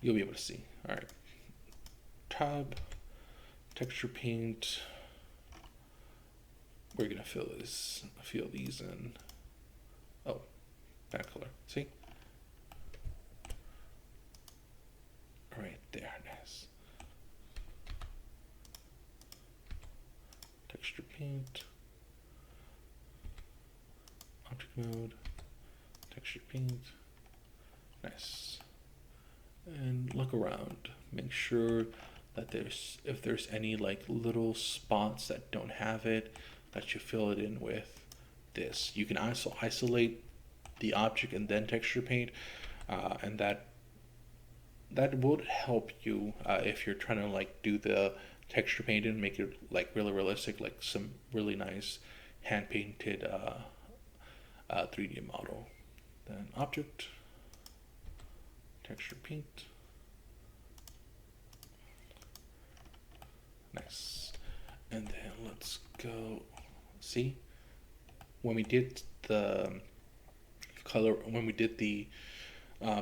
Speaker 1: you'll be able to see. All right, tab, texture paint. We're gonna fill these in. Oh, that color. See? All right there, nice. Texture paint. Object mode, texture paint, nice. And look around, make sure that if there's any like little spots that don't have it, that you fill it in with this. You can also isolate the object and then texture paint, and that would help you if you're trying to like do the texture paint and make it like really realistic, like some really nice hand painted 3D model. Then object, texture paint, nice. And then let's go, see, when we did the color, when we did the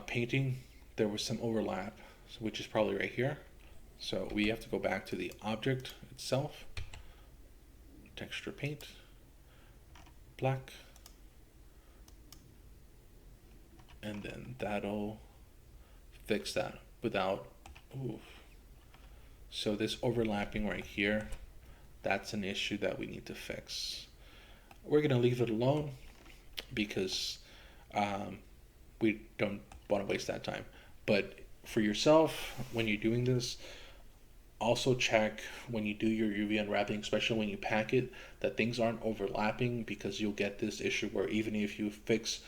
Speaker 1: painting, there was some overlap, which is probably right here. So we have to go back to the object itself, texture paint, black, and then that'll fix that without, oof. So this overlapping right here, that's an issue that we need to fix. We're gonna leave it alone because we don't want to waste that time. But for yourself, when you're doing this, also check when you do your UV unwrapping, especially when you pack it, that things aren't overlapping, because you'll get this issue where even if you fix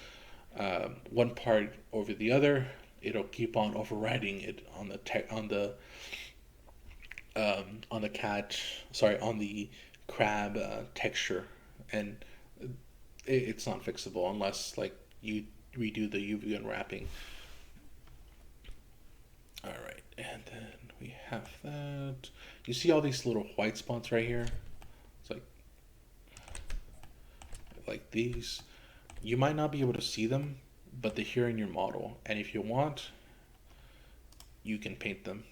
Speaker 1: one part over the other, it'll keep on overriding it on the crab texture, and it's not fixable unless like you redo the UV unwrapping. All right, and then we have that. You see all these little white spots right here? It's like these. You might not be able to see them, but they're here in your model, and if you want, you can paint them.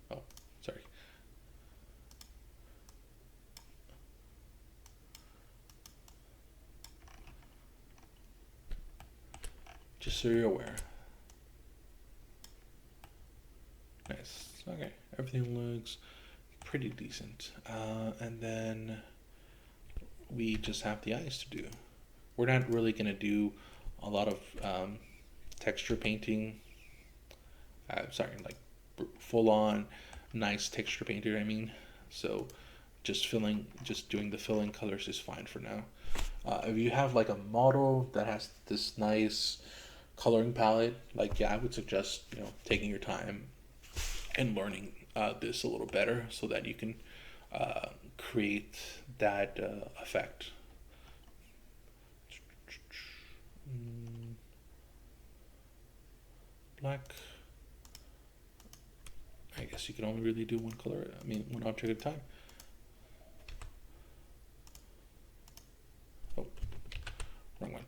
Speaker 1: Oh, sorry. Just so you're aware. Nice. Okay, everything looks pretty decent. And then we just have the eyes to do. We're not really gonna do a lot of texture painting. Like full on nice texture painter, I mean. So just doing the filling colors is fine for now. If you have like a model that has this nice coloring palette, like, yeah, I would suggest, taking your time and learning this a little better so that you can create that effect. black. I guess you can only really do one color, I mean one object at a time. Oh, wrong one.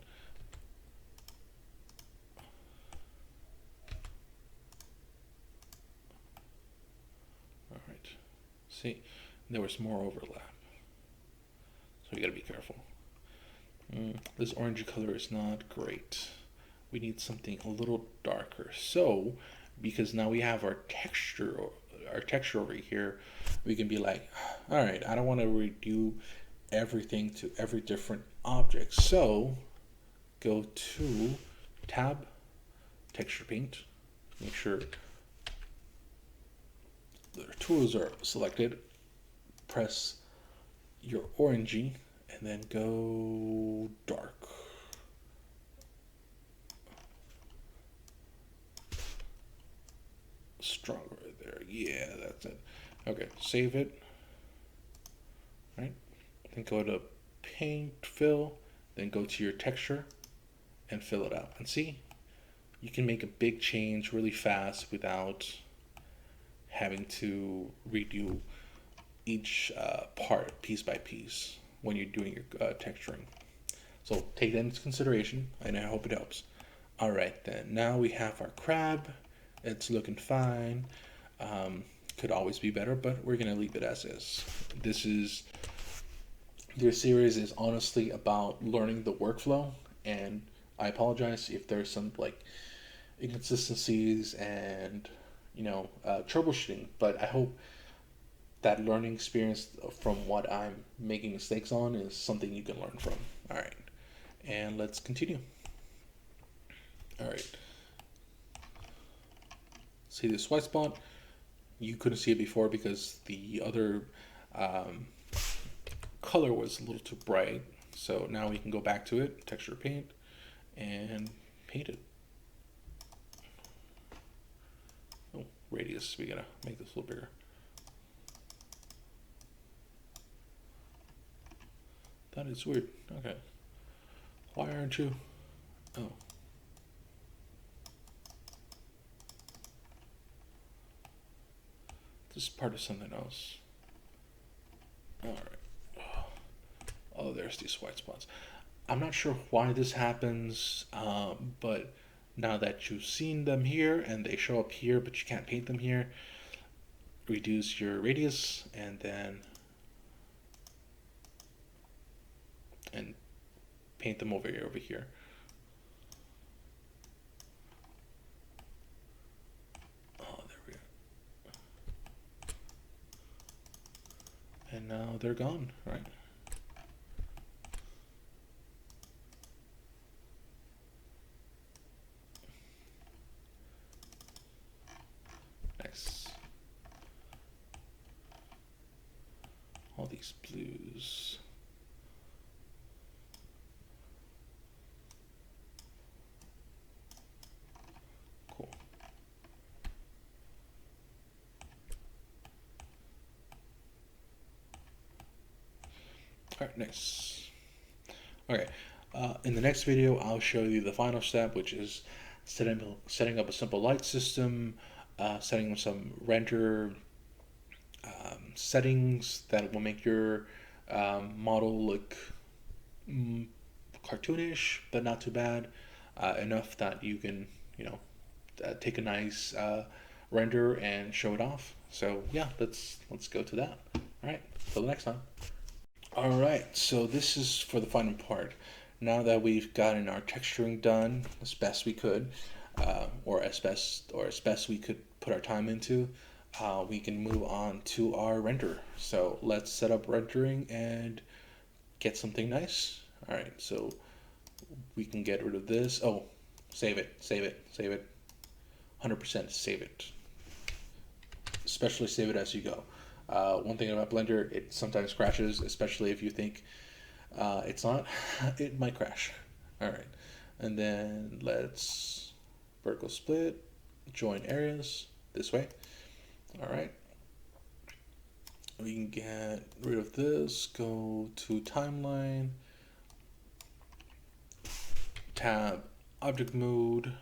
Speaker 1: All right, see, there was more overlap, so you gotta be careful. This orangey color is not great. We need something a little darker. So, because now we have our texture over here, we can be like, all right, I don't want to redo everything to every different object. So, go to Tab, Texture Paint. Make sure the tools are selected. Press your orangey and then go dark. Stronger there. Yeah, that's it. Okay, save it. Right? Then go to paint, fill, then go to your texture and fill it out. And see, you can make a big change really fast without having to redo each part piece by piece when you're doing your texturing. So take that into consideration, and I hope it helps. All right, then now we have our crab. It's looking fine. Could always be better, but we're gonna leave it as is. This series is honestly about learning the workflow, and I apologize if there's some like inconsistencies and troubleshooting, but I hope that learning experience from what I'm making mistakes on is something you can learn from. All right, and let's continue. All right. See this white spot? You couldn't see it before because the other color was a little too bright. So now we can go back to it, texture paint, and paint it. Oh, radius, we gotta make this a little bigger. That is weird. Okay. Why aren't you? Oh. This is part of something else. Alright. Oh, there's these white spots. I'm not sure why this happens, but now that you've seen them here and they show up here, but you can't paint them here, reduce your radius and then paint them over here. Oh, there we go. And now they're gone, right? Nice. All these blues. Cool. All right, nice. Okay, in the next video, I'll show you the final step, which is setting up a simple light system, setting some render settings that will make your model look cartoonish, but not too bad, enough that you can, take a nice render and show it off. So yeah, let's go to that. All right, till the next time. All right, so this is for the final part. Now that we've gotten our texturing done as best we could, or as best we could put our time into, we can move on to our render. So let's set up rendering and get something nice. All right, so we can get rid of this. Oh, save it. 100% save it. Especially save it as you go. One thing about Blender, it sometimes crashes, especially if you think it's not. It might crash. All right, and then let's vertical split, join areas this way. All right, we can get rid of this, go to timeline, tab object mode.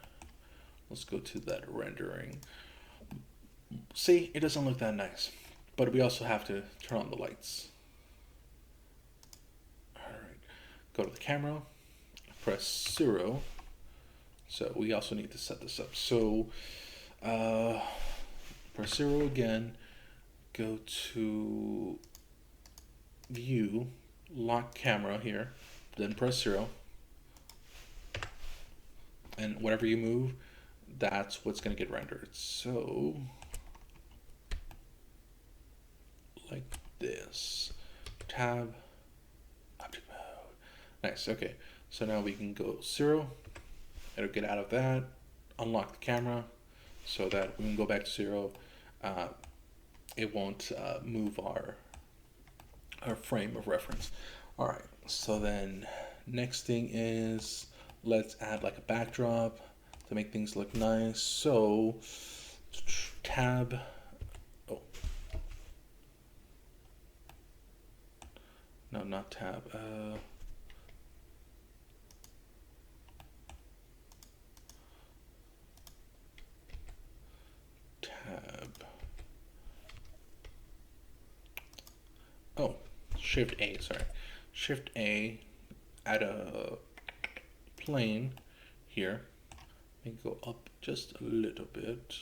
Speaker 1: let's go to that rendering. See, it doesn't look that nice, but we also have to turn on the lights. All right, go to the camera, press 0. So we also need to set this up. So press 0 again, go to view, lock camera here, then press 0. And whenever you move, that's what's going to get rendered. So like this, tab, object mode. Nice, okay. So now we can go 0, it'll get out of that, unlock the camera so that we can go back to 0. It won't move our frame of reference. All right, so then next thing is let's add like a backdrop to make things look nice. So tab, oh, no, not tab, tab, oh, Shift A, sorry, Shift A, add a plane here, and go up just a little bit.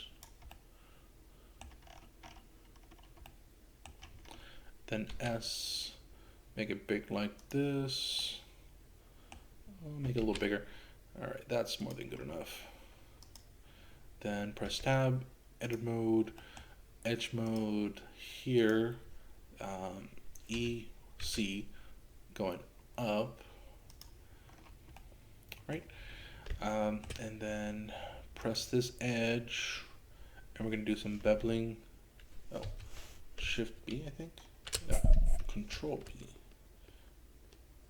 Speaker 1: Then S, make it big like this. I'll make it a little bigger. All right, that's more than good enough. Then press tab, edit mode, edge mode here, E, C, going up, right? And then press this edge, and we're gonna do some beveling. Oh, Shift B, I think. No, Control B,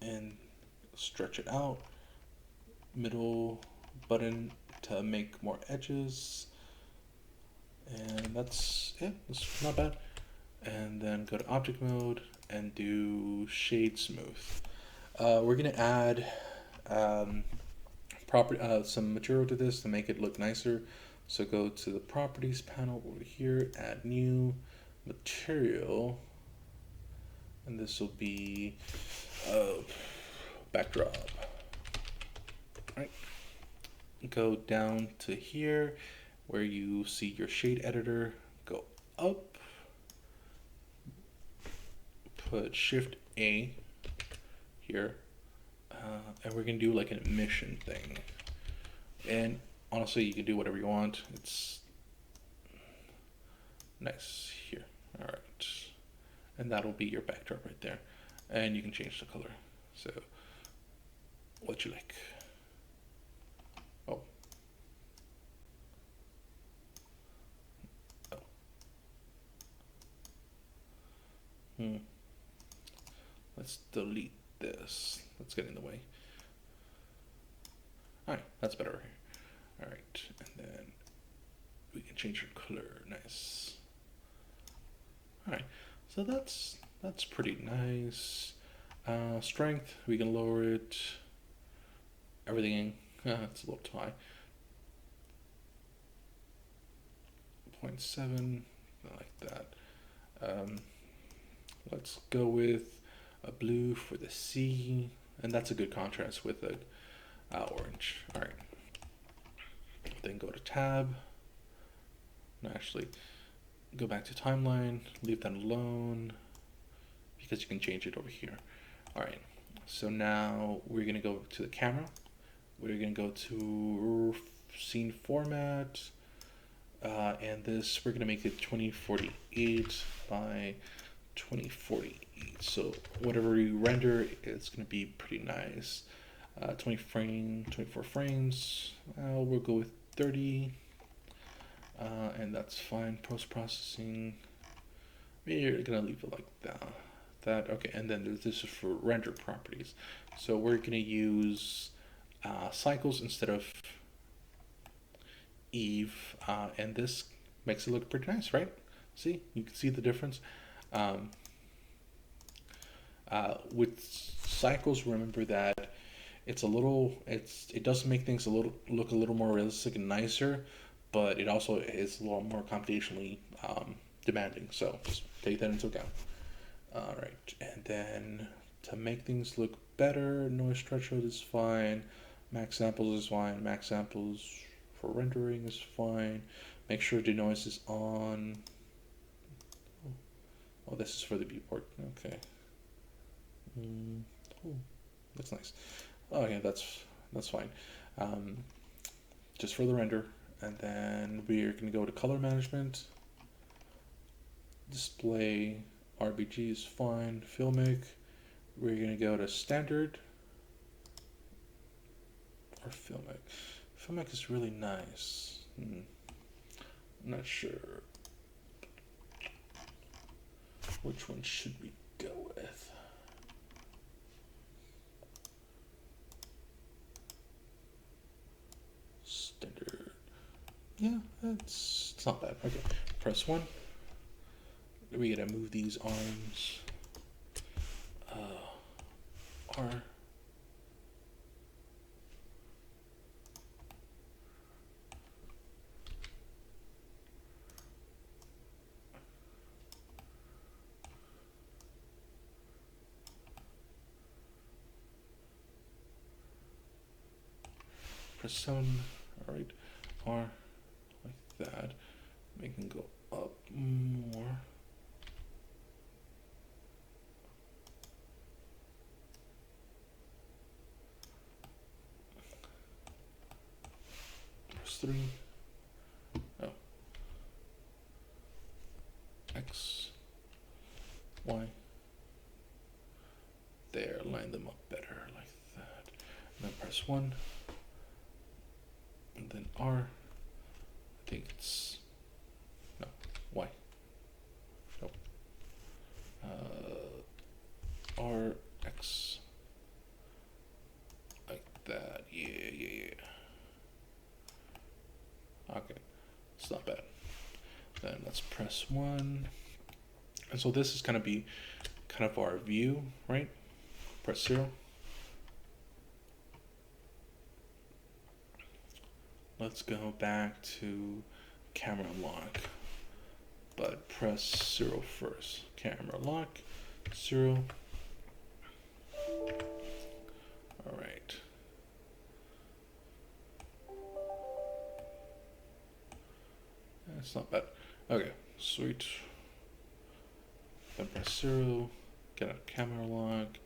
Speaker 1: and stretch it out. Middle button to make more edges, and that's it. It's not bad. And then go to object mode and do shade smooth. We're gonna add some material to this to make it look nicer. So go to the properties panel over here, add new material, and this will be backdrop. All right, go down to here where you see your shade editor, go up, put Shift A here, and we're gonna do like an emission thing. And honestly, you can do whatever you want. It's nice here. All right, and that'll be your backdrop right there. And you can change the color. So what you like. Oh. Oh. Let's delete this. Let's get in the way. All right, that's better right here. All right, and then we can change your color. Nice. All right, so that's pretty nice. Strength, we can lower it. Everything, it's a little too high. 0.7, like that. Let's go with a blue for the C, and that's a good contrast with a orange. All right. Then go to tab. No, actually, go back to timeline. Leave that alone because you can change it over here. All right. So now we're gonna go to the camera. We're gonna go to scene format, and this we're gonna make it 2048 by 2048. So whatever you render, it's gonna be pretty nice. 24 frames. We'll go with 30, and that's fine. Post-processing, we're gonna leave it like that. Okay, and then this is for render properties. So we're gonna use cycles instead of Eve, and this makes it look pretty nice, right? See, you can see the difference. With cycles, remember that it's a little, it does make things a little look a little more realistic and nicer, but it also is a little more computationally demanding. So just take that into account. All right, and then to make things look better, noise threshold is fine, max samples is fine, max samples for rendering is fine. Make sure the noise is on. Oh, this is for the viewport. Okay. Oh, that's nice. Oh yeah, that's fine. Um, just for the render, and then we're gonna go to color management. Display RBG is fine. Filmic. We're gonna go to standard or filmic. Filmic is really nice. I'm not sure which one should we go with. Standard. Yeah, it's not bad. Okay, press 1. We gotta move these arms. R. Press 7. Alright, R, like that. Make them go up more. Press 3. Oh. X, Y. There, line them up better like that. And then press 1. And then R. I think it's no Y. Nope. R X. Like that. Yeah. Okay, it's not bad. Then let's press 1. And so this is gonna be kind of our view, right? Press 0. Let's go back to camera lock, but press 0 first. Camera lock, 0. All right. That's not bad. Okay, sweet. Then press 0, get a camera lock.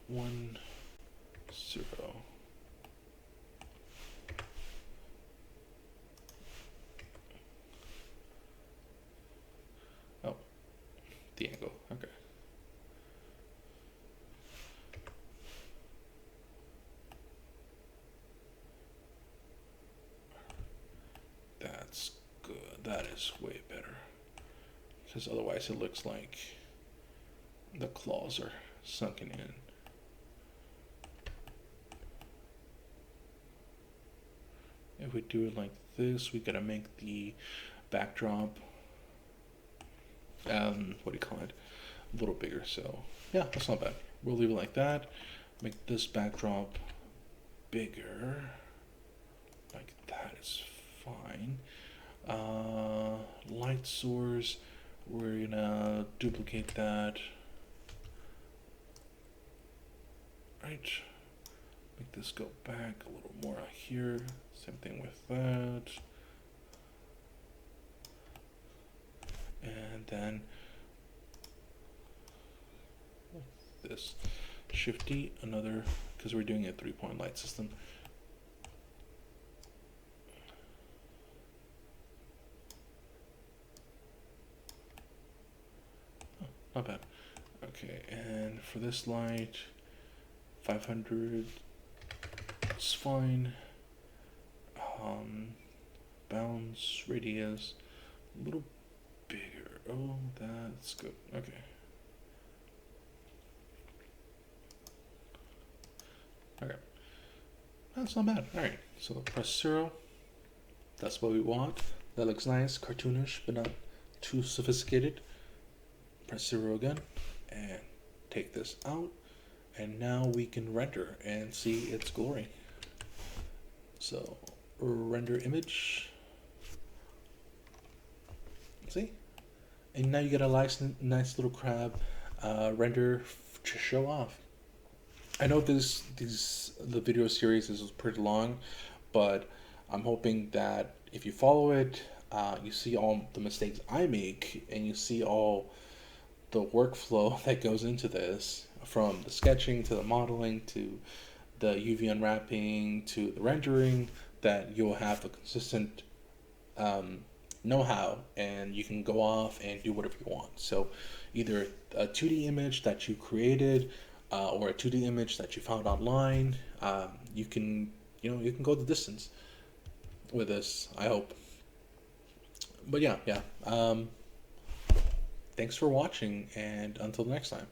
Speaker 1: 1, 0. Oh, the angle, okay. That's good, that is way better. Because otherwise it looks like the claws are sunken in. If we do it like this, we gotta make the backdrop, what do you call it, a little bigger. So yeah, that's not bad. We'll leave it like that. Make this backdrop bigger. Like that is fine. Light source, we're gonna duplicate that. Right. Make this go back a little more here. Same thing with that. And then this Shift D, another, because we're doing a 3-point light system. Oh, not bad. Okay, and for this light, 500 is fine. Bounce radius a little bigger. Oh, that's good. Okay. Okay. That's not bad. Alright, so press 0. That's what we want. That looks nice, cartoonish, but not too sophisticated. Press 0 again, and take this out. And now we can render and see its glory. So render image. See? And now you get a nice little crab render to show off. I know the video series is pretty long, but I'm hoping that if you follow it, you see all the mistakes I make, and you see all the workflow that goes into this, from the sketching to the modeling to the UV unwrapping to the rendering, that you'll have a consistent know-how, and you can go off and do whatever you want. So either a 2D image that you created, or a 2D image that you found online, you can you can go the distance with this, I hope. But yeah. Thanks for watching, and until next time.